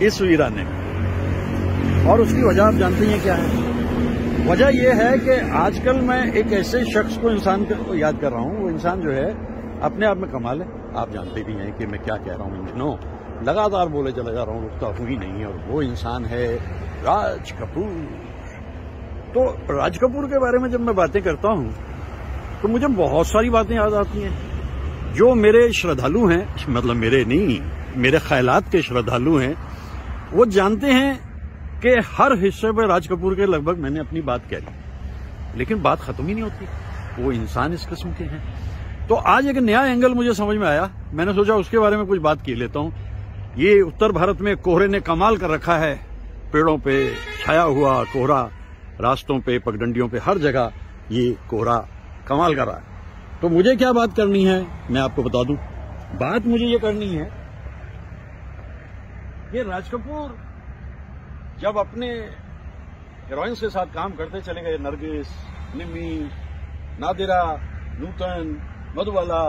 इस वीराने में, और उसकी वजह आप जानते हैं क्या है? वजह यह है कि आजकल मैं एक ऐसे शख्स को, इंसान को याद कर रहा हूं। वो इंसान जो है अपने आप में कमाल है। आप जानते भी हैं कि मैं क्या कह रहा हूं इन दिनों, लगातार बोले चला जा रहा हूं, रुकता हूं ही नहीं। और वो इंसान है राज कपूर। तो राज कपूर के बारे में जब मैं बातें करता हूं तो मुझे बहुत सारी बातें याद आती हैं। जो मेरे श्रद्धालु हैं, मतलब मेरे नहीं, मेरे ख्यालात के श्रद्धालु हैं, वो जानते हैं कि हर हिस्से में राज कपूर के लगभग मैंने अपनी बात कह ली, लेकिन बात खत्म ही नहीं होती। वो इंसान इस किस्म के हैं। तो आज एक नया एंगल मुझे समझ में आया, मैंने सोचा उसके बारे में कुछ बात की लेता हूं। ये उत्तर भारत में कोहरे ने कमाल कर रखा है। पेड़ों पे छाया हुआ कोहरा, रास्तों पे, पगडंडियों पे, हर जगह ये कोहरा कमाल कर रहा है। तो मुझे क्या बात करनी है मैं आपको बता दूं। बात मुझे ये करनी है कि राज कपूर जब अपने हीरोइंस के साथ काम करते चले गए, नरगिस, निम्मी, नादिरा, नूतन, मधुबाला,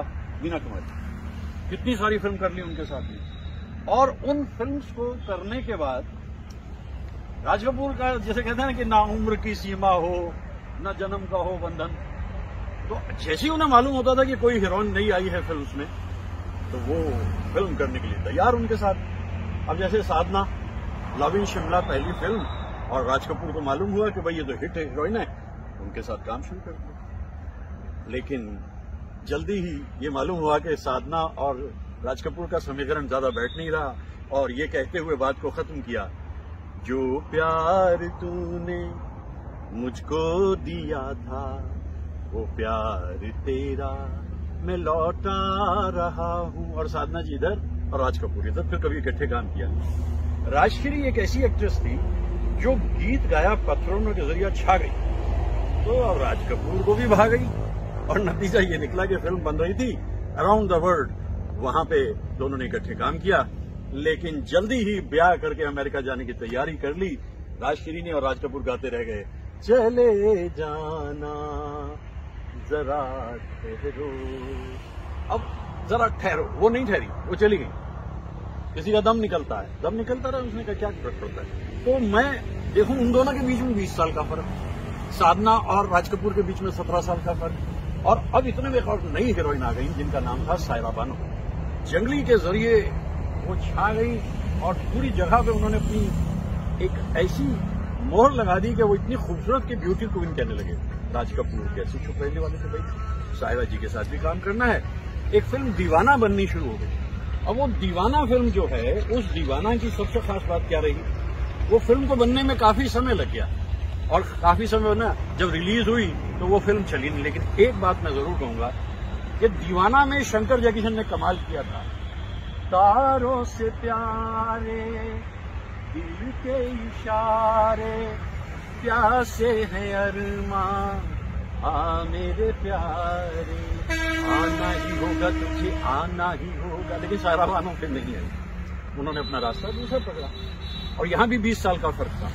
मीना कुमारी, कितनी सारी फिल्म कर ली उनके साथ में। और उन फिल्म्स को करने के बाद राज कपूर का, जैसे कहते हैं ना कि ना उम्र की सीमा हो, ना जन्म का हो बंधन, तो जैसे ही उन्हें मालूम होता था कि कोई हीरोइन नहीं आई है फिल्म्स में, तो वो फिल्म करने के लिए तैयार उनके साथ। अब जैसे साधना, लव इन शिमला पहली फिल्म, और राज कपूर को मालूम हुआ कि भाई ये तो हिट हीरोइन है, उनके साथ काम शुरू कर दिया। लेकिन जल्दी ही ये मालूम हुआ कि साधना और राज कपूर का समीकरण ज्यादा बैठ नहीं रहा, और ये कहते हुए बात को खत्म किया, जो प्यार तूने मुझको दिया था वो प्यार तेरा मैं लौटा रहा हूं। और साधना जी इधर और राज कपूर इधर, फिर कभी इकट्ठे काम किया नहीं। राजश्री एक ऐसी एक्ट्रेस थी जो गीत गाया पत्थरों के जरिए छा गई, तो अब राज कपूर को भी भा गई, और नतीजा ये निकला कि फिल्म बन रही थी अराउंड द वर्ल्ड, वहां पे दोनों ने इकट्ठे काम किया। लेकिन जल्दी ही ब्याह करके अमेरिका जाने की तैयारी कर ली राजश्री ने, और राज कपूर गाते रह गए, चले जाना जरा ठहरो। अब जरा ठहरो, वो नहीं ठहरी, वो चली गई। किसी का दम निकलता है, दम निकलता रहा, उसने कहा क्या फर्क पड़ता है। तो मैं देखूं उन दोनों के बीच में 20 साल का फर्क, साधना और राज कपूर के बीच में 17 साल का फर्क, और अब इतने में एक और नई हीरोइन आ गई जिनका नाम था सायरा बानो। जंगली के जरिए वो छा गई, और पूरी जगह पे उन्होंने अपनी एक ऐसी मोहर लगा दी कि वो इतनी खूबसूरत की ब्यूटी क्वीन कहने लगे। राज कपूर कैसे चुप रहने वाले थे भाई, सायरा जी के साथ भी काम करना है। एक फिल्म दीवाना बननी शुरू हो गई। अब वो दीवाना फिल्म जो है, उस दीवाना की सबसे खास बात क्या रही, वो फिल्म को बनने में काफी समय लग गया, और काफी समय ना जब रिलीज हुई तो वो फिल्म चली नहीं। लेकिन एक बात मैं जरूर कहूंगा कि दीवाना में शंकर जयकिशन ने कमाल किया था। तारों से प्यारे दिल के इशारे, प्यासे हैं अरमां आ मेरे प्यारे, आना ही होगा तुझे, आना ही होगा। लेकिन सायरा बानो फिर नहीं आई, उन्होंने अपना रास्ता दूसरा पकड़ा, और यहां भी 20 साल का फर्क था।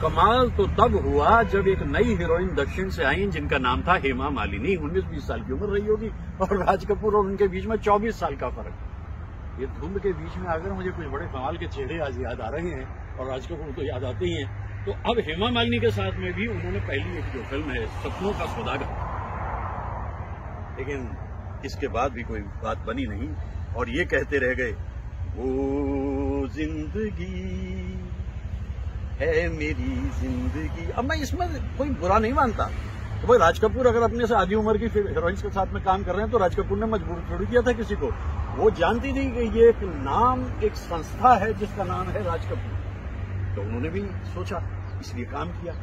कमाल तो तब हुआ जब एक नई हीरोइन दक्षिण से आई जिनका नाम था हेमा मालिनी। 19-20 साल की उम्र रही होगी, और राज कपूर और उनके बीच में 24 साल का फर्क। ये धुंध के बीच में आकर मुझे कुछ बड़े कमाल के चेहरे आज याद आ रहे हैं, और राज कपूर तो याद आते ही हैं। तो अब हेमा मालिनी के साथ में भी उन्होंने पहली एक जो फिल्म है सपनों का सौदागर, लेकिन इसके बाद भी कोई बात बनी नहीं, और ये कहते रह गए, वो जिंदगी है मेरी जिंदगी। अब मैं इसमें कोई बुरा नहीं मानता, तो भाई राज कपूर अगर अपने से आधी उम्र की हीरोइंस के साथ में काम कर रहे हैं तो राज कपूर ने मजबूर थोड़ी किया था किसी को। वो जानती थी कि ये एक नाम, एक संस्था है जिसका नाम है राज कपूर, तो उन्होंने भी सोचा, इसलिए काम किया।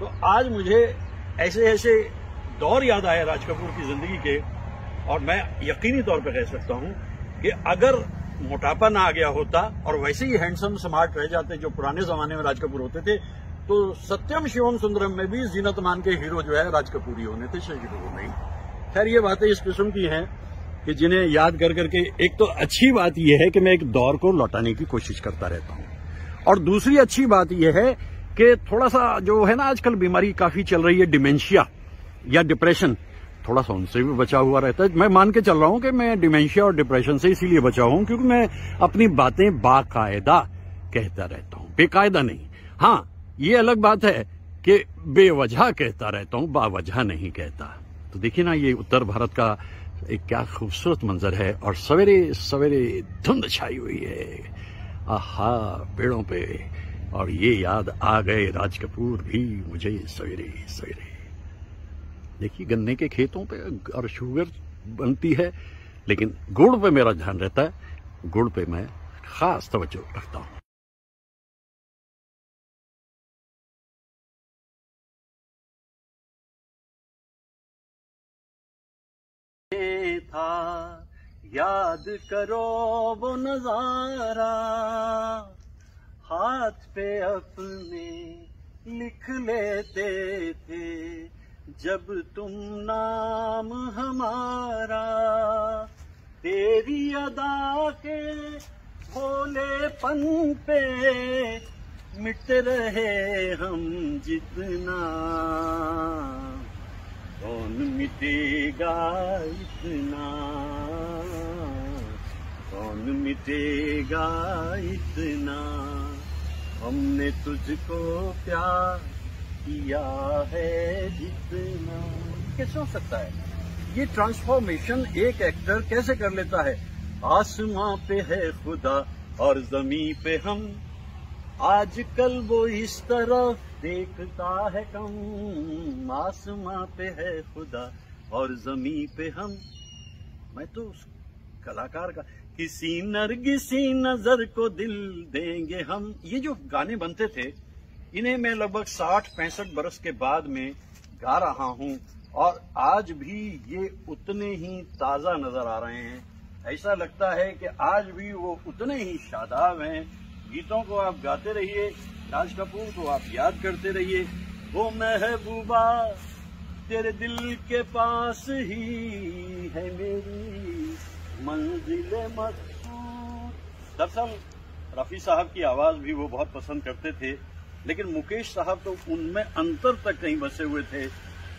तो आज मुझे ऐसे ऐसे दौर याद आए राज कपूर की जिंदगी के, और मैं यकीनी तौर पर कह सकता हूं कि अगर मोटापा ना आ गया होता और वैसे ही हैंडसम स्मार्ट रह जाते जो पुराने जमाने में राज कपूर होते थे, तो सत्यम शिवम सुंदरम में भी जीनत मान के हीरो जो है राज कपूर ही होने थे, शशि कपूर नहीं। खैर ये बातें इस किस्म की हैं कि जिन्हें याद कर करके, एक तो अच्छी बात यह है कि मैं एक दौर को लौटाने की कोशिश करता रहता हूं, और दूसरी अच्छी बात यह है कि थोड़ा सा जो है ना आजकल बीमारी काफी चल रही है, डिमेंशिया या डिप्रेशन, थोड़ा सा उनसे भी बचा हुआ रहता है। मैं मान के चल रहा हूं कि मैं डिमेंशिया और डिप्रेशन से इसीलिए बचा हूं क्योंकि मैं अपनी बातें बाकायदा कहता रहता हूं, बेकायदा नहीं। हाँ, ये अलग बात है कि बेवजह कहता रहता हूं, बावजह नहीं कहता। तो देखिए ना, ये उत्तर भारत का एक क्या खूबसूरत मंजर है, और सवेरे सवेरे धुंध छाई हुई है, आहा पेड़ों पे, और ये याद आ गए राज कपूर भी मुझे सवेरे सवेरे। देखिए गन्ने के खेतों पे और शुगर बनती है, लेकिन गुड़ पे मेरा ध्यान रहता है, गुड़ पे मैं खास तवज्जो रखता हूं। था याद करो वो नजारा, हाथ पे अपने लिख लेते थे जब तुम नाम हमारा, तेरी अदा के भोलेपन पे मिट रहे हम जितना, कौन मिटेगा इतना, कौन मिटेगा इतना, हमने तुझको प्यार किया है जितना। कैसे हो सकता है ये ट्रांसफॉर्मेशन एक एक्टर कैसे कर लेता है? आसमां पे है खुदा और जमीन पे हम, आजकल वो इस तरफ देखता है कम, आसमां पे है खुदा और जमीन पे हम। मैं तो उस कलाकार का, किसी नरगिसी नजर को दिल देंगे हम, ये जो गाने बनते थे इन्हें मैं लगभग 60-65 बरस के बाद में गा रहा हूं, और आज भी ये उतने ही ताजा नजर आ रहे हैं। ऐसा लगता है कि आज भी वो उतने ही शादाब हैं। गीतों को आप गाते रहिए, राज कपूर को आप याद करते रहिए। वो महबूबा तेरे दिल के पास ही है मेरी मंजिल मकसूद। दरअसल रफी साहब की आवाज भी वो बहुत पसंद करते थे, लेकिन मुकेश साहब तो उनमें अंतर तक कहीं बसे हुए थे।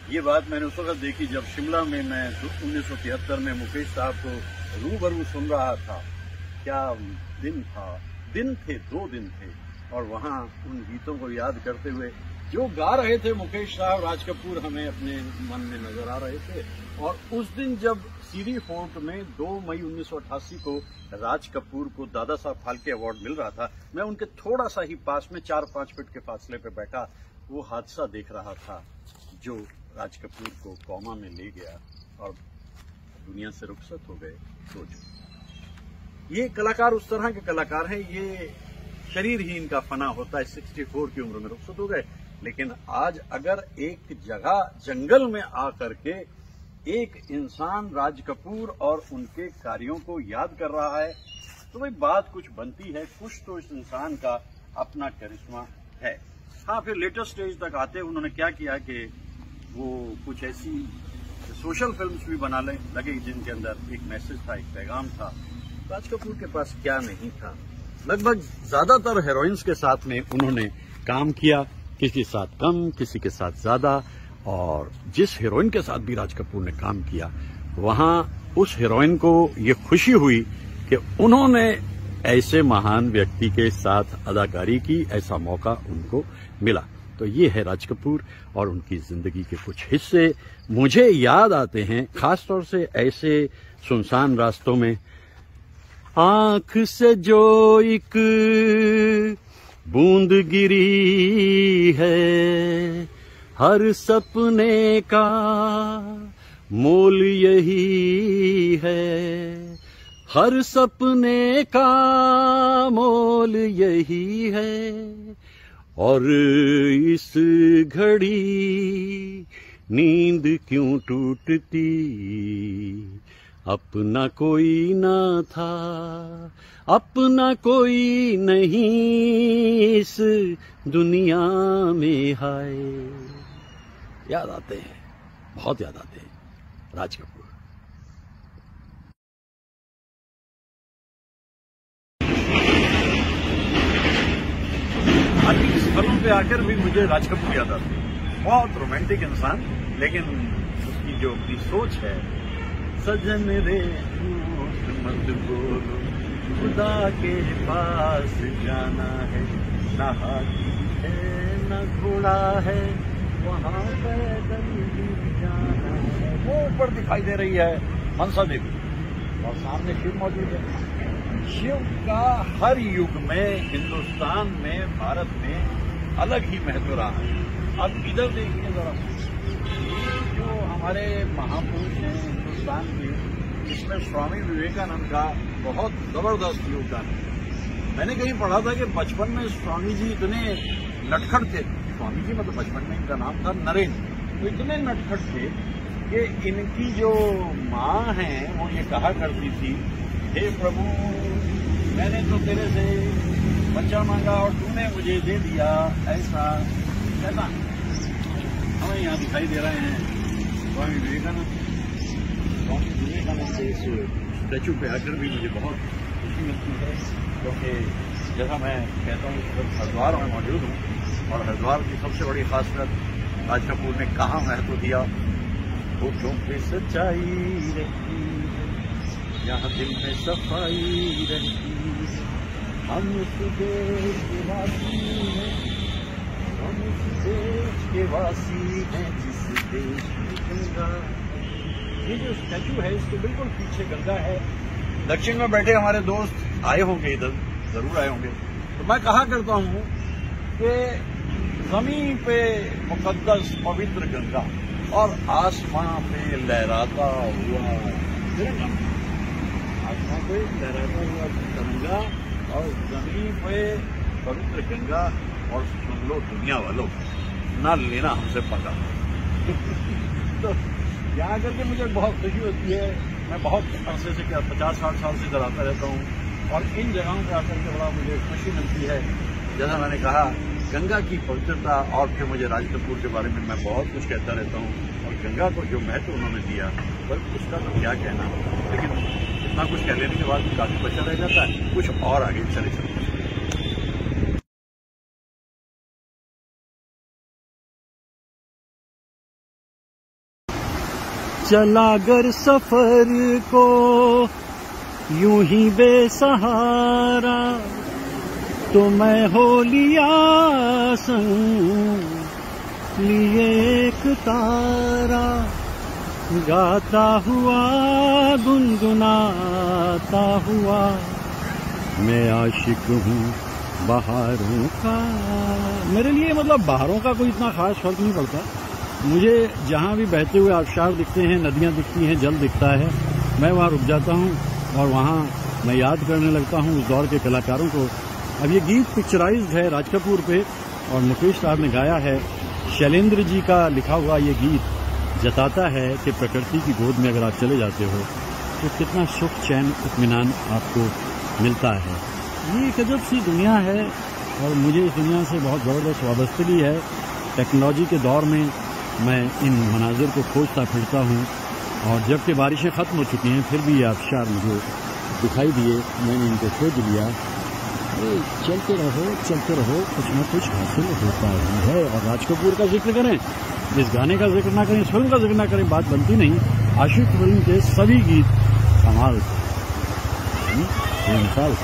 ये बात मैंने उस वक्त देखी जब शिमला में मैं 1973 में मुकेश साहब को रूबरू सुन रहा था। क्या दिन था, दिन थे, 2 दिन थे, और वहां उन गीतों को याद करते हुए जो गा रहे थे मुकेश साहब, राज कपूर हमें अपने मन में नजर आ रहे थे। और उस दिन जब सीडी फोर्ट में 2 मई 1988 को राज कपूर को दादा साहब फाल्के अवार्ड मिल रहा था, मैं उनके थोड़ा सा ही पास में 4-5 फीट के फासले पे बैठा वो हादसा देख रहा था जो राज कपूर को कोमा में ले गया और दुनिया से रुखसत हो गए। सोचो, ये कलाकार उस तरह के कलाकार हैं, ये शरीर ही इनका फना होता है। 64 की उम्र में रुखसत हो गए, लेकिन आज अगर एक जगह जंगल में आकर के एक इंसान राज कपूर और उनके कार्यों को याद कर रहा है तो भाई बात कुछ बनती है। कुछ तो इस इंसान का अपना करिश्मा है। हाँ, फिर लेटेस्ट स्टेज तक आते उन्होंने क्या किया कि वो कुछ ऐसी सोशल फिल्म्स भी बना लगे जिनके अंदर एक मैसेज था, एक पैगाम था। राज कपूर के पास क्या नहीं था। लगभग ज्यादातर हीरोइंस के साथ में उन्होंने काम किया, किसी के साथ कम, किसी के साथ ज्यादा, और जिस हीरोइन के साथ भी राज कपूर ने काम किया वहां उस हीरोइन को ये खुशी हुई कि उन्होंने ऐसे महान व्यक्ति के साथ अदाकारी की, ऐसा मौका उनको मिला। तो ये है राज कपूर और उनकी जिंदगी के कुछ हिस्से मुझे याद आते हैं, खासतौर से ऐसे सुनसान रास्तों में। आंख से जो एक बूंद गिरी है, हर सपने का मोल यही है, हर सपने का मोल यही है, और इस घड़ी नींद क्यों टूटती, अपना कोई ना था, अपना कोई नहीं इस दुनिया में, हाय। याद आते हैं, बहुत याद आते हैं। राज कपूर। धार्मिक स्थलों पे आकर भी मुझे राज कपूर याद आते हैं। बहुत रोमांटिक इंसान, लेकिन उसकी जो अपनी सोच है, सजन रे मत बोलो खुदा के पास जाना है, न हाथी है न घोड़ा है, वहाँ पैदल ही जाना है। वो ऊपर दिखाई दे रही है मनसा देवी और सामने शिव मौजूद है। शिव का हर युग में हिंदुस्तान में, भारत में अलग ही महत्व रहा है। अब इधर देखिए जरा, जो हमारे महापुरुष हैं हिंदुस्तान के, इसमें स्वामी विवेकानंद का बहुत जबरदस्त योगदान है। मैंने कहीं पढ़ा था कि बचपन में स्वामी जी इतने नटखट थे, स्वामी जी मतलब बचपन में इनका नाम था नरेंद्र, तो इतने नटखट थे कि इनकी जो माँ है वो ये कहा करती थी, हे प्रभु मैंने तो तेरे से बच्चा मांगा और तूने मुझे दे दिया, ऐसा कैसा। हमें यहाँ दिखाई दे रहे हैं स्वामी विवेकानंद। स्वामी विवेकानंद के इस स्टैचू पे आकर भी मुझे बहुत खुशी मिलती है, क्योंकि जैसा मैं कहता हूँ हरिद्वार में मौजूद हूँ और हरिद्वार की सबसे बड़ी खासियत राज कपूर ने कहाँ महत्व दिया। होठों पे सच्चाई रहती है, यहाँ दिल में सफाई रहती है, हम इस देश के वासी हैं, हम इस देश के वासी हैं जिस देश की गंगा। ये जो स्टैचू है इसके बिल्कुल पीछे गंगा है। दक्षिण में बैठे हमारे दोस्त आए होंगे, इधर जरूर आए होंगे, तो मैं कहा करता हूँ कि जमीन पे मुकद्दस पवित्र गंगा और आसमां पे लहराता हुआ तिरंगा, आसमां पे लहराता हुआ तिरंगा और जमीन पे पवित्र गंगा। और सुन लो दुनिया वालों, ना लेना हमसे पंगा। तो यहाँ करके मुझे बहुत खुशी होती है। मैं बहुत अरसे से, क्या 50-60 साल से इधर आता रहता हूँ और इन जगहों पे आकर के बड़ा मुझे खुशी मिलती है। जैसा मैंने कहा, गंगा की पवित्रता, और फिर मुझे राज कपूर के बारे में मैं बहुत कुछ कहता रहता हूँ और गंगा को जो महत्व उन्होंने दिया, पर उसका तो क्या कहना। लेकिन इतना कुछ कह लेने के बाद काफी बचा रह जाता है, कुछ और आगे चले चलते। चला गर सफर को यूं ही बेसहारा, तो मैं हो लिया संग लिए एक तारा, गाता हुआ गुनगुनाता हुआ मैं आशिक हूँ बहारों का। मेरे लिए मतलब बहारों का कोई इतना खास फर्क नहीं पड़ता। मुझे जहाँ भी बहते हुए आबशार दिखते हैं, नदियाँ दिखती हैं, जल दिखता है, मैं वहाँ रुक जाता हूँ और वहाँ मैं याद करने लगता हूँ उस दौर के कलाकारों को। अब ये गीत पिक्चराइज्ड है राज कपूर पे और मुकेश साहब ने गाया है। शैलेंद्र जी का लिखा हुआ ये गीत जताता है कि प्रकृति की गोद में अगर आप चले जाते हो तो कितना सुख, चैन, इत्मीनान आपको मिलता है। ये एक अजब सी दुनिया है और मुझे इस दुनिया से बहुत ज़बरदस्त वाबस्तगी है। टेक्नोलॉजी के दौर में मैं इन मनाजिर को खोजता फिरता हूँ और जबकि बारिशें ख़त्म हो चुकी हैं फिर भी ये आबशार मुझे दिखाई दिए, मैंने इनको खोज लिया। चलते रहो, कुछ न कुछ हासिल होता ही है। और राज कपूर का जिक्र करें, इस गाने का जिक्र ना करें, इस फिल्म का जिक्र ना करें, बात बनती नहीं। आशिक फिल्म के सभी गीत कमाल बेमिसाल।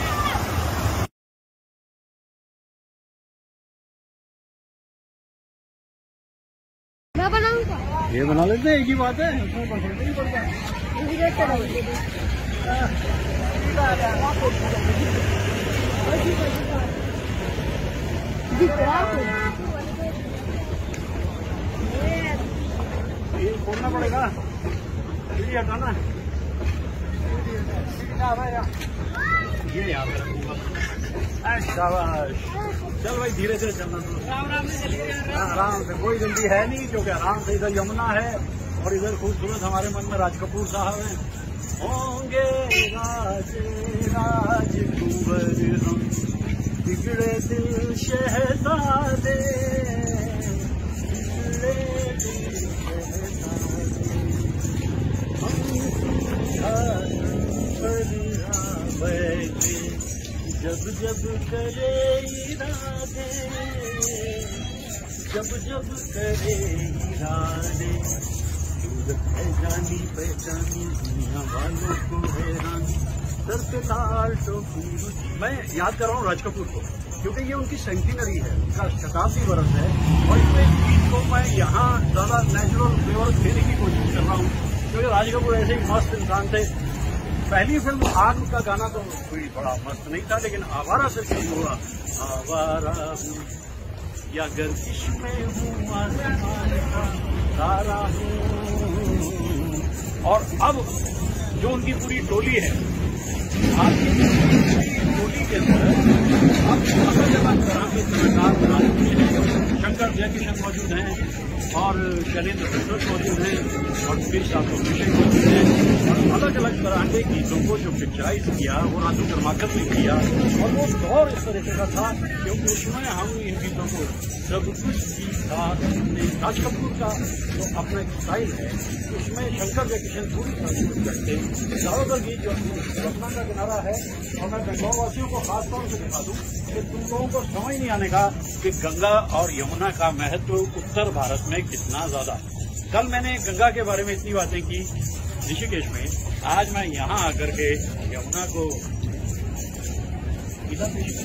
ये बना लेते हैं, एक ही बात है, उसमें परफेक्ट नहीं पड़ता। ये खोलना पड़ेगा, सीढ़ी हटाना, ये यहाँ पे रखूंगा। शाबाश, चल भाई धीरे से चलना, आराम से, कोई जल्दी है नहीं, क्योंकि आराम से इधर यमुना है और इधर खूबसूरत हमारे मन में राज कपूर साहब हैं। होंगे राजकुंवर हम, बिगड़े दिल शहजादे, बिगड़े दिल शहजादे, बैठे जब जब करे इरादे, जब जब करे इरादे, सूरत है जानी पहचानी दुनिया वालों को हैरानी, सर पे लाल टोपी। मैं याद कर रहा हूँ राज कपूर को, क्योंकि ये उनकी सेंटिनरी है, उनका शताब्दी वर्ष है, और इस गीत को मैं यहाँ ज्यादा नेचुरल फ्लेवर देने की कोशिश कर रहा हूँ, क्योंकि राज कपूर ऐसे ही मस्त इंसान थे। पहली फिल्म आग का गाना तो कोई बड़ा मस्त नहीं था, लेकिन आवारा से शुरू हुआ, आवारा हूँ या गर्दिश में हूँ, आसमान का तारा हूँ। और अब जो उनकी पूरी टोली है, आपकी टोली के अंदर अब अलग अलग तरह के कलाकार बना चुके हैं। शंकर जयकिशन मौजूद हैं और शैलेंद्र संतोष मौजूद हैं और फिर अभिषेक मौजूद हैं, और अलग अलग तरह के गीतों को जो पिक्चराइज किया वो राजू कर्माकर ने किया। और वो दौर इस तरीके का था क्योंकि उसमें हम इन गीतों को सब कुछ सीखा। राज कपूर का जो अपना एक स्टाइल है, उसमें शंकर जयकिशन पूरी तरह करते ज्यादातर गीत जो रत्ना का किनारा है। और मैं बेंगलोर वासियों को खास तौर से दिखा दूं कि तुम लोगों को समझ नहीं आने का कि गंगा और यमुना का महत्व उत्तर भारत में कितना ज्यादा। कल मैंने गंगा के बारे में इतनी बातें की ऋषिकेश में, आज मैं यहाँ आकर के यमुना को गीता पेश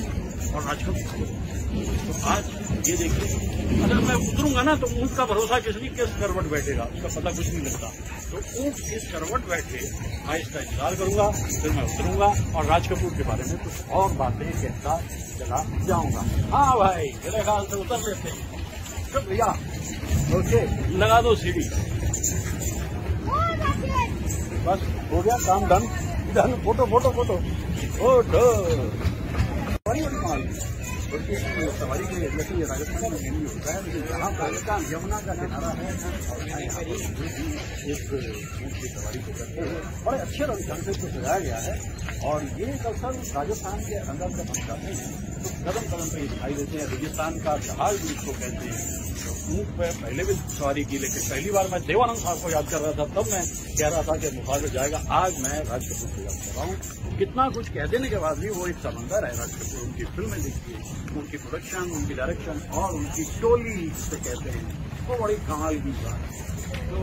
और राज कपूर को। तो आज ये देखिए, अगर मैं उतरूंगा ना तो ऊँट का भरोसा किस करवट बैठेगा उसका पता कुछ नहीं लगता। तो ऊँट किस करवट बैठे मैं इसका इंतजार करूंगा, फिर मैं उतरूंगा और राज कपूर के बारे में कुछ और बातें कहता चला जाऊंगा। हाँ भाई, मेरे ख्याल से उतर लेते हैं। शुक्रिया। ओके, लगा दो सीढ़ी। बस हो गया काम, done done. Photo photo photo photo. सवारी के लिए लेकिन ये राजस्थान में नहीं होता है, लेकिन जहाँ राजस्थान यमुना का किनारा है इस ऊँट की सवारी को करते हैं। बड़े अच्छे ढंग से इसको सजाया गया है और ये अवसर राजस्थान के अंदर जब हम जाते हैं तो कदम कदम पे दिखाई देते हैं। रेगिस्तान का जहाज भी इसको कहते हैं। ऊँट पे पहले भी सवारी की, लेकिन पहली बार मैं देवानंद साहब को याद कर रहा था, तब मैं कह रहा था कि मुखालिफ जाएगा। आज मैं राज कपूर को याद कर रहा हूँ। कितना कुछ कह देने के बाद भी वो एक समंदर है। राज कपूर, उनकी फिल्में देखिए, उनकी प्रोडक्शन, उनकी डायरेक्शन और उनकी टोली जिसे कहते हैं, वो बड़ी कमाल की बात है। तो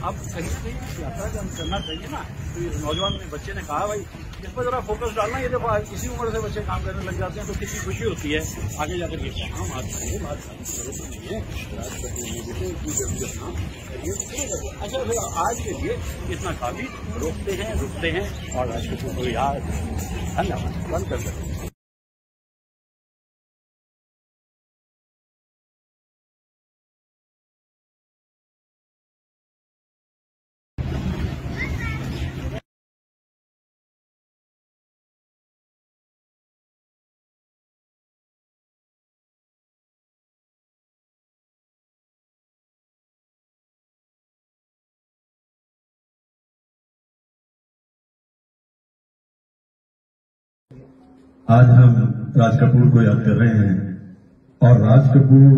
अब कहीं से यात्रा करना चाहिए ना। तो इस नौजवान बच्चे ने कहा भाई इस पर जरा फोकस डालना। ये देखो इसी उम्र से बच्चे काम करने लग जाते हैं तो कितनी खुशी होती है आगे जाकर ये काम आती है। बात करने की जरूरत नहीं है, अच्छा फिर आज के लिए इतना काफी। रुकते हैं और राज कपूर को याद। धन्यवाद। बंद कर सकते हैं। आज हम राज कपूर को याद कर रहे हैं और राज कपूर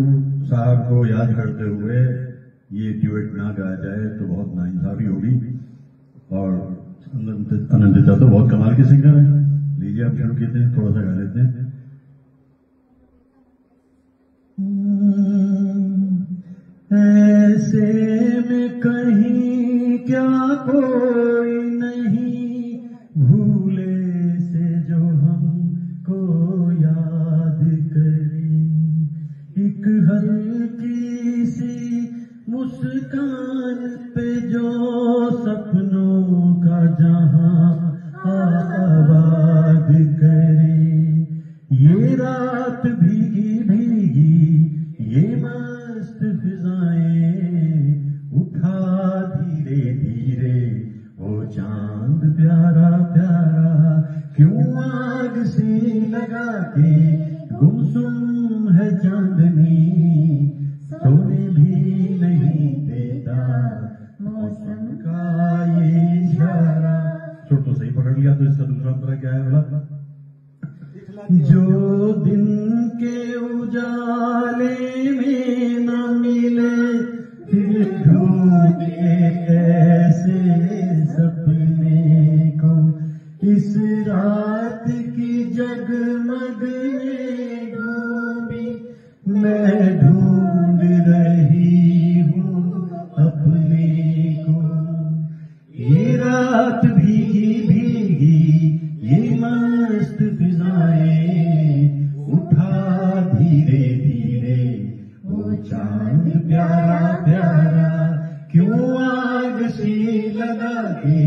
साहब को याद करते हुए ये ड्यूएट ना गाया जाए तो बहुत नाइंसाफी होगी। और अनंतिता तो बहुत कमाल की सिंगर है। लीजिए आप शुरू कीजिए, थोड़ा सा गा लेते हैं। ऐसे में कहीं क्या कोई नहीं भूले से जो हमको याद करे, एक हल्की सी मुस्कान पे जो सपनों का जहां आबाद करे। ये रात भीगी भीगी ये मस्त फिजाएं उठा धीरे धीरे वो चांद प्यारा प्यारा, क्यों आग से लगा के गुमसुम है चांदनी, सोने भी नहीं देता मौसम का ये इशारा। छोड़ तो सही पकड़ लिया, तो इसका दूसरा अंतरा क्या है बोला? जो दिन के उजाले में न मिले फिर ढूंढे ऐसे सपने, इस रात की जगमग में डूबी मैं ढूंढ रही हूँ अपने को। ये रात भीगी भीगी ये मस्त फिजाएं उठा धीरे धीरे वो चांद प्यारा प्यारा क्यों आग से लगा के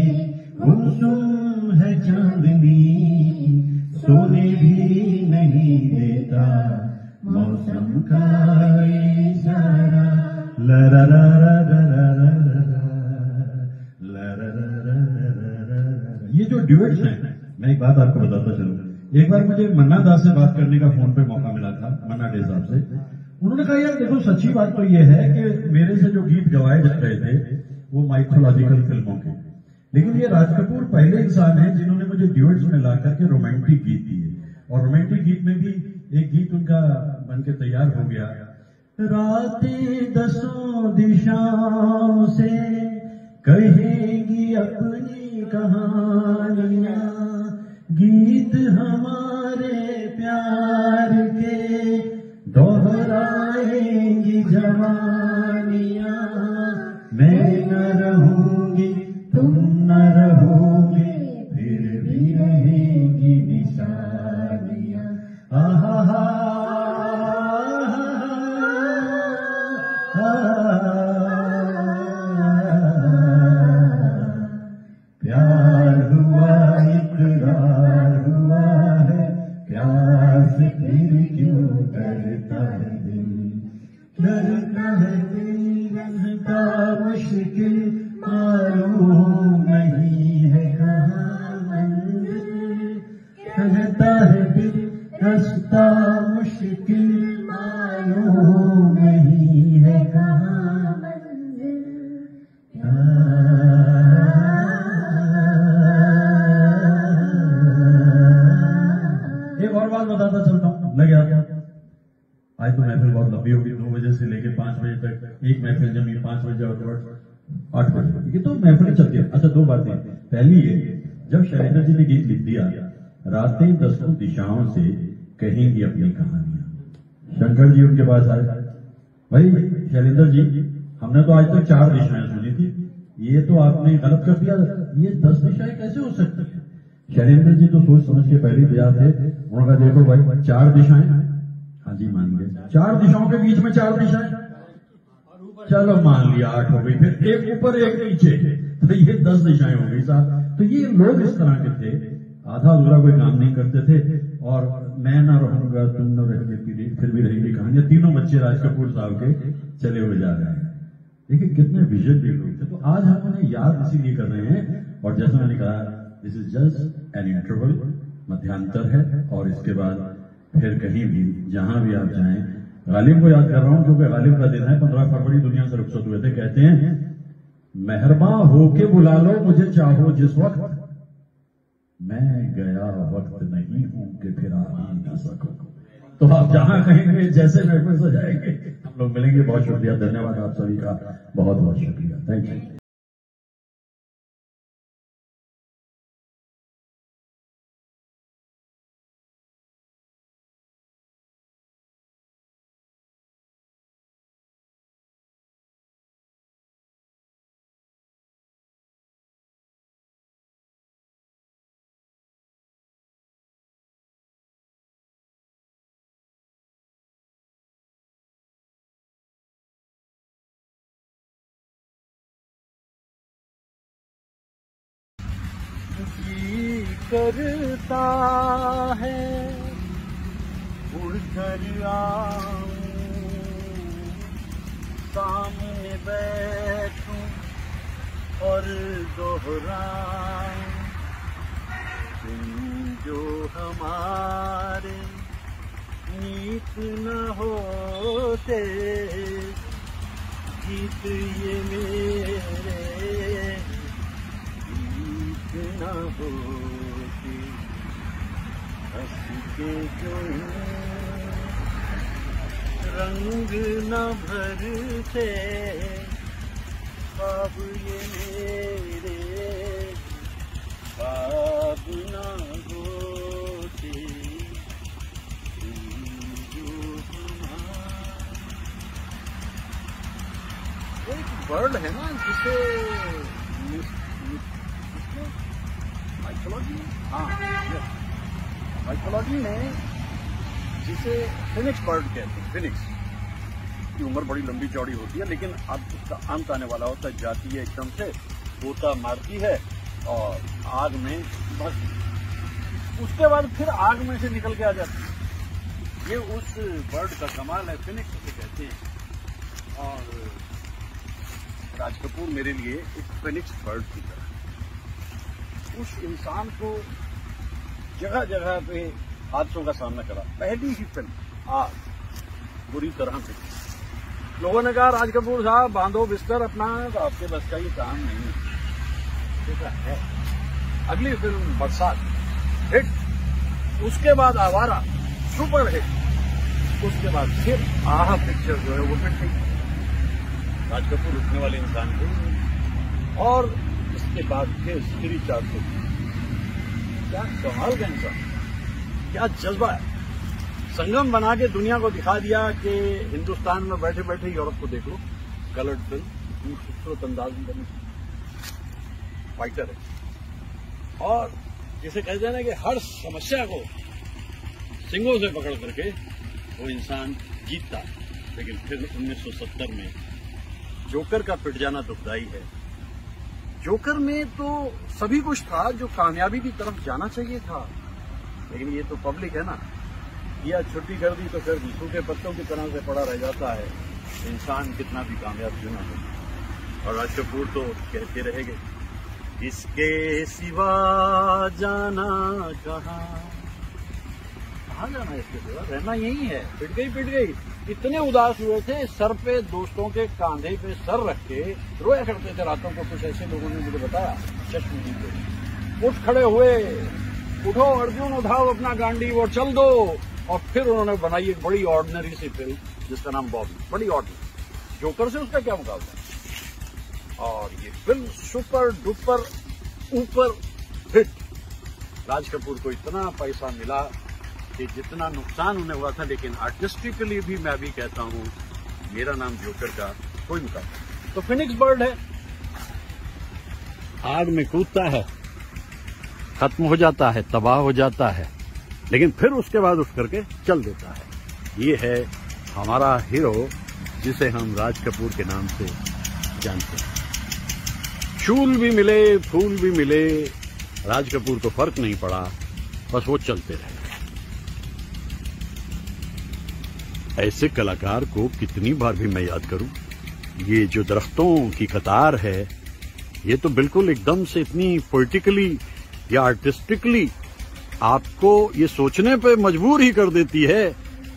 गुमसुम है चांदनी सोने भी नहीं देता मौसम का इशारा। ला ला ला ला ला ला ला ला। ये जो ड्यूएट्स हैं, मैं एक बात आपको बताता चलूं। एक बार मुझे मन्ना दा से बात करने का फोन पे मौका मिला था, मन्ना डे साहब से। उन्होंने कहा यार देखो सच्ची बात तो ये है कि मेरे से जो गीत गवाए जा रहे थे वो माइथोलॉजिकल फिल्मों के, लेकिन ये राज कपूर पहले इंसान हैं जिन्होंने मुझे ड्यूएट्स में ला करके रोमांटिक गीत दिए। और रोमांटिक गीत में भी एक गीत उनका बनके तैयार हो गया। रातें दसों दिशाओं से कहेंगी अपनी कहानियां, गीत हमारे प्यार के दोहराएंगी जवानियां। मैं न रहूंगी तुम न रहोगे फिर भी रहेंगी निशानियां। आहा प्यार हुआ इकरार हुआ है, प्यार से फिर क्यों डरता है दिल, डरता है दिल रहता मुश्किल मालूम नहीं है कहाँ मंजिल, कहता है दिल रास्ता मुश्किल मालूम नहीं है कहाँ मंजिल। एक और बात बताता चलता हूँ, लग गया आज तो महफिल बहुत लंबी होगी, 9 बजे से लेकर 5 बजे तक एक महफिल जमी, 5 बजे और 8 बजे, ये तो महफिल चलती है। अच्छा 2 बातें, पहली ये जब शैलेंद्र जी ने गीत लिख दिया रातें दसों दिशाओं से कहेंगी अपनी कहानियां, शंकर जी उनके पास आए, भाई शैलेंद्र जी हमने तो आज तक 4 दिशाएं सुनी थी, ये तो आपने गलत कर दिया, ये 10 दिशाएं कैसे हो सकती है। शैलेंद्र जी तो सोच समझ के पहले तैयार थे, उन्होंने कहा देखो भाई 4 दिशाएं, हाँ जी मान गए, 4 दिशाओं के बीच में 4 दिशाएं, चलो मान लिया 8 हो गई, फिर एक ऊपर एक नीचे, तो ये 10 दिशाएं हो गई साहब। तो ये लोग इस तरह के थे, आधा अधूरा कोई काम नहीं करते थे। और मैं ना रहूंगा तुम न रहोगे फिर भी रहेंगी कहानियां, तीनों बच्चे राज कपूर साहब के चले हुए जा रहे हैं। देखिए कितने विजनरी लोग थे। तो आज हम उन्हें याद इसीलिए कर रहे हैं, और जैसा मैंने कहा this is just an interval, मध्यांतर है, और इसके बाद फिर कहीं भी जहां भी आप जाएं, गालिब को याद कर रहा हूं क्योंकि गालिब का दिन है, 15 फरवरी दुनिया से रुखसत हुए थे। कहते हैं मेहरबां होके बुला लो मुझे चाहो जिस वक्त, मैं गया वक्त नहीं हूं कि फिर आ ही ना सको। तो आप जहां कहेंगे जैसे महफिल सजाएंगे हम लोग मिलेंगे। बहुत शुक्रिया, धन्यवाद आप सभी का, बहुत बहुत शुक्रिया, थैंक यू। करता है उड़कर आऊं, सामने बैठूं और दोहराऊं, तुम जो हमारे नीत न होते, गीत ये मेरे न होती, हंस के जो रंग न भरते, अब ये मेरे ख्वाब ना होते तुम जो हमारे। एक वर्ड है ना जिसे माइथोलॉजी, हाँ माइथोलॉजी में जिसे फिनिक्स बर्ड कहते हैं। फिनिक्स की उम्र बड़ी लंबी चौड़ी होती है, लेकिन अब उसका अंत आने वाला होता है, जाती है एकदम से, गोता मारती है और आग में भस्म, उसके बाद फिर आग में से निकल के आ जाती है। ये उस बर्ड का कमाल है, फिनिक्स उसे कहते हैं। और राज कपूर मेरे लिए एक फिनिक्स बर्ड की तरह, उस इंसान को जगह जगह पे हादसों का सामना करा। पहली ही फिल्म आग बुरी तरह से, लोगों ने कहा राज कपूर साहब बांधो बिस्तर अपना, तो आपके बस का ये काम नहीं है। अगली फिल्म बरसात हिट, उसके बाद आवारा सुपर हिट, उसके बाद फिर आहा पिक्चर जो है वो हिट गई। राज कपूर उठने वाले इंसान थे। और इसके बाद फिर स्त्री 400, क्या कमाल का इंसान, क्या जज्बा है। संगम बना के दुनिया को दिखा दिया कि हिंदुस्तान में बैठे बैठे यूरोप को देख लो, कलर्ड फिल्म खूबसूरत अंदाज में बनी, फाइटर है। और जिसे कहते हैं ना कि हर समस्या को सिंगों से पकड़ करके वो इंसान जीतता है। लेकिन फिर 1970 में जोकर का पिट जाना दुखदाई है। जोकर में तो सभी कुछ था जो कामयाबी की तरफ जाना चाहिए था, लेकिन ये तो पब्लिक है ना, या छुट्टी कर दी तो फिर सूखे पत्तों की तरह से पड़ा रह जाता है इंसान, कितना भी कामयाब क्यों ना हो। और राज कपूर तो कहते रहेंगे, इसके सिवा जाना कहाँ जाना, इसके सिवा रहना यही है। पिट गई। इतने उदास हुए थे, सर पे दोस्तों के कांधे पे सर रख के रोया करते थे रातों को। कुछ ऐसे लोगों ने मुझे बताया, चश्मदीद को उठ खड़े हुए, उठो अर्जुन उठाओ अपना गांडी और चल दो। और फिर उन्होंने बनाई एक बड़ी ऑर्डिनरी सी फिल्म जिसका नाम बॉबी, बड़ी ऑर्डिनरी। जोकर से उसका क्या मुकाबला। और ये फिल्म सुपर डुपर ऊपर हिट। राज कपूर को इतना पैसा मिला कि जितना नुकसान उन्हें हुआ था, लेकिन आर्टिस्टिकली भी मैं भी कहता हूं मेरा नाम जोकर का कोई मुकाबला। तो फिनिक्स बर्ड है, आग में कूदता है, खत्म हो जाता है, तबाह हो जाता है, लेकिन फिर उसके बाद उठ करके चल देता है। ये है हमारा हीरो जिसे हम राज कपूर के नाम से जानते हैं। शूल भी मिले, फूल भी मिले, राज कपूर को फर्क नहीं पड़ा, बस वो चलते रहे। ऐसे कलाकार को कितनी बार भी मैं याद करूं। ये जो दरख्तों की कतार है, ये तो बिल्कुल एकदम से इतनी पोलिटिकली या आर्टिस्टिकली आपको ये सोचने पे मजबूर ही कर देती है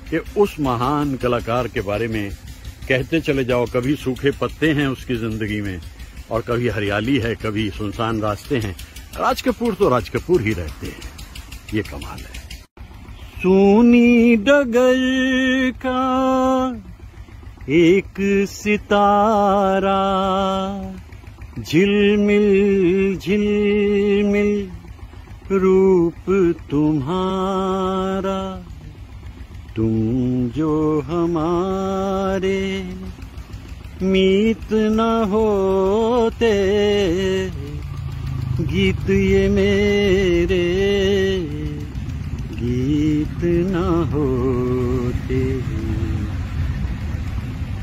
कि उस महान कलाकार के बारे में कहते चले जाओ। कभी सूखे पत्ते हैं उसकी जिंदगी में, और कभी हरियाली है, कभी सुनसान रास्ते हैं। राज कपूर तो राज कपूर ही रहते हैं, ये कमाल है। सूनी डगर का एक सितारा, झिलमिल झिलमिल रूप तुम्हारा, तुम जो हमारे मीत न होते, गीत ये मेरे गीत न होते।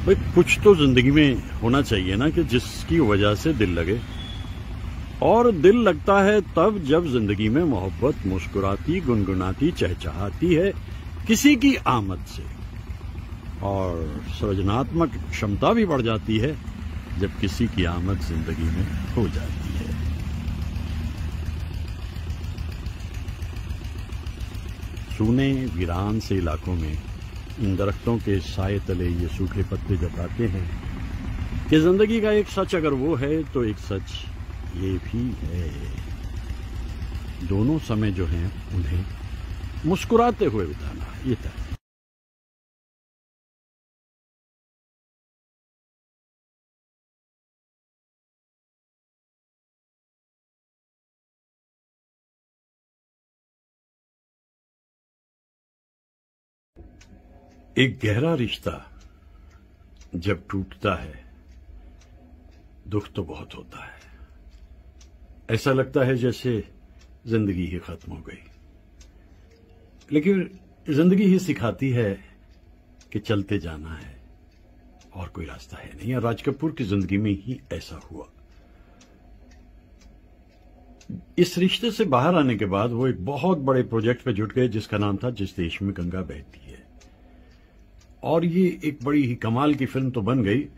भाई कुछ तो जिंदगी में होना चाहिए ना कि जिसकी वजह से दिल लगे। और दिल लगता है तब जब जिंदगी में मोहब्बत मुस्कुराती, गुनगुनाती, चहचहाती है किसी की आमद से। और सृजनात्मक क्षमता भी बढ़ जाती है जब किसी की आमद जिंदगी में हो जाती है। सूने वीरान से इलाकों में इन दरख्तों के साए तले ये सूखे पत्ते जताते हैं कि जिंदगी का एक सच अगर वो है तो एक सच ये भी है। दोनों समय जो हैं उन्हें मुस्कुराते हुए बिताना, ये तय। एक गहरा रिश्ता जब टूटता है दुख तो बहुत होता है। ऐसा लगता है जैसे जिंदगी ही खत्म हो गई, लेकिन जिंदगी ही सिखाती है कि चलते जाना है और कोई रास्ता है नहीं। और राज कपूर की जिंदगी में ही ऐसा हुआ। इस रिश्ते से बाहर आने के बाद वो एक बहुत बड़े प्रोजेक्ट पे जुट गए जिसका नाम था जिस देश में गंगा बहती है। और ये एक बड़ी ही कमाल की फिल्म तो बन गई,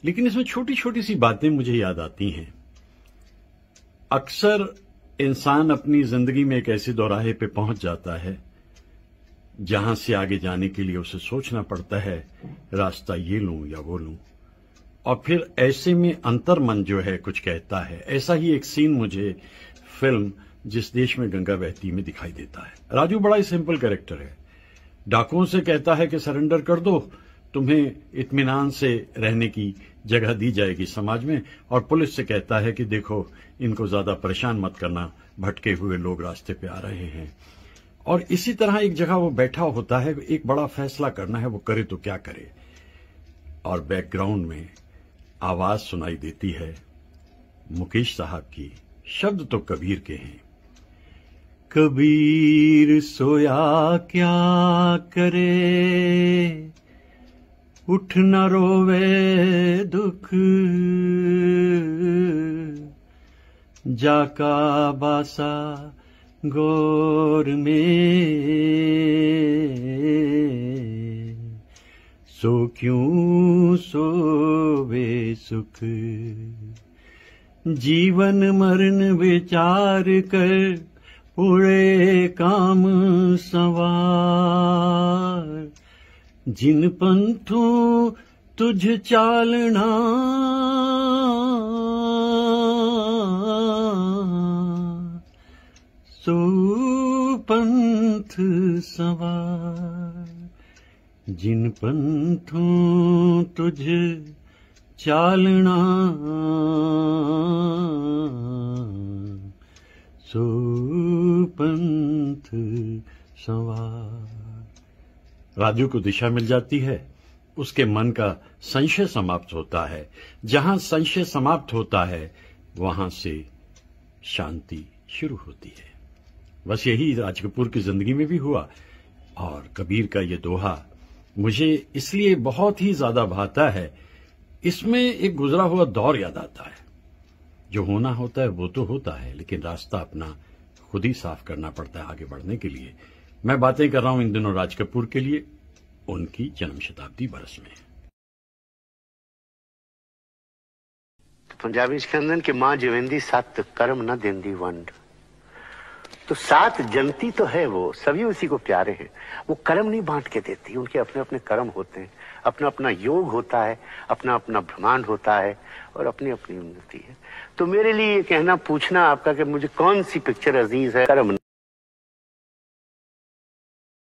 लेकिन इसमें छोटी छोटी सी बातें मुझे याद आती हैं। अक्सर इंसान अपनी जिंदगी में एक ऐसे दौराहे पे पहुंच जाता है जहां से आगे जाने के लिए उसे सोचना पड़ता है रास्ता ये लूं या वो लूं, और फिर ऐसे में अंतर्मन जो है कुछ कहता है। ऐसा ही एक सीन मुझे फिल्म जिस देश में गंगा बहती में दिखाई देता है। राजू बड़ा ही सिंपल कैरेक्टर है। डाकुओं से कहता है कि सरेंडर कर दो, तुम्हें इत्मीनान से रहने की जगह दी जाएगी समाज में। और पुलिस से कहता है कि देखो इनको ज्यादा परेशान मत करना, भटके हुए लोग रास्ते पे आ रहे हैं। और इसी तरह एक जगह वो बैठा होता है, एक बड़ा फैसला करना है, वो करे तो क्या करे। और बैकग्राउंड में आवाज सुनाई देती है मुकेश साहब की, शब्द तो कबीर के हैं। कबीर सोया क्या करे, उठ न रोवे दुख, जाका बासा गौर में, सो क्यों सोवे सुख, जीवन मरण विचार कर उड़े काम सवार, जिन पंथों तुझ चालना, सो पंथ सवार, जिन पंथों तुझ चालना, सो पंथ सवार। राजू को दिशा मिल जाती है, उसके मन का संशय समाप्त होता है। जहां संशय समाप्त होता है वहां से शांति शुरू होती है। बस यही राज कपूर की जिंदगी में भी हुआ। और कबीर का ये दोहा मुझे इसलिए बहुत ही ज्यादा भाता है, इसमें एक गुजरा हुआ दौर याद आता है। जो होना होता है वो तो होता है, लेकिन रास्ता अपना खुद ही साफ करना पड़ता है आगे बढ़ने के लिए। मैं बातें कर रहा हूं इन दिनों राज कपूर के लिए, उनकी जन्म शताब्दी बरस में। पंजाबी कहते कि मां जवेंदी सत कर्म न देंदी वंड। तो सात जनती तो है, वो सभी उसी को प्यारे हैं। वो कर्म नहीं बांट के देती, उनके अपने अपने कर्म होते हैं, अपना अपना योग होता है, अपना अपना ब्रह्मांड होता है और अपनी अपनी उन्नति है। तो मेरे लिए ये कहना पूछना आपका कि मुझे कौन सी पिक्चर अजीज है, कर्म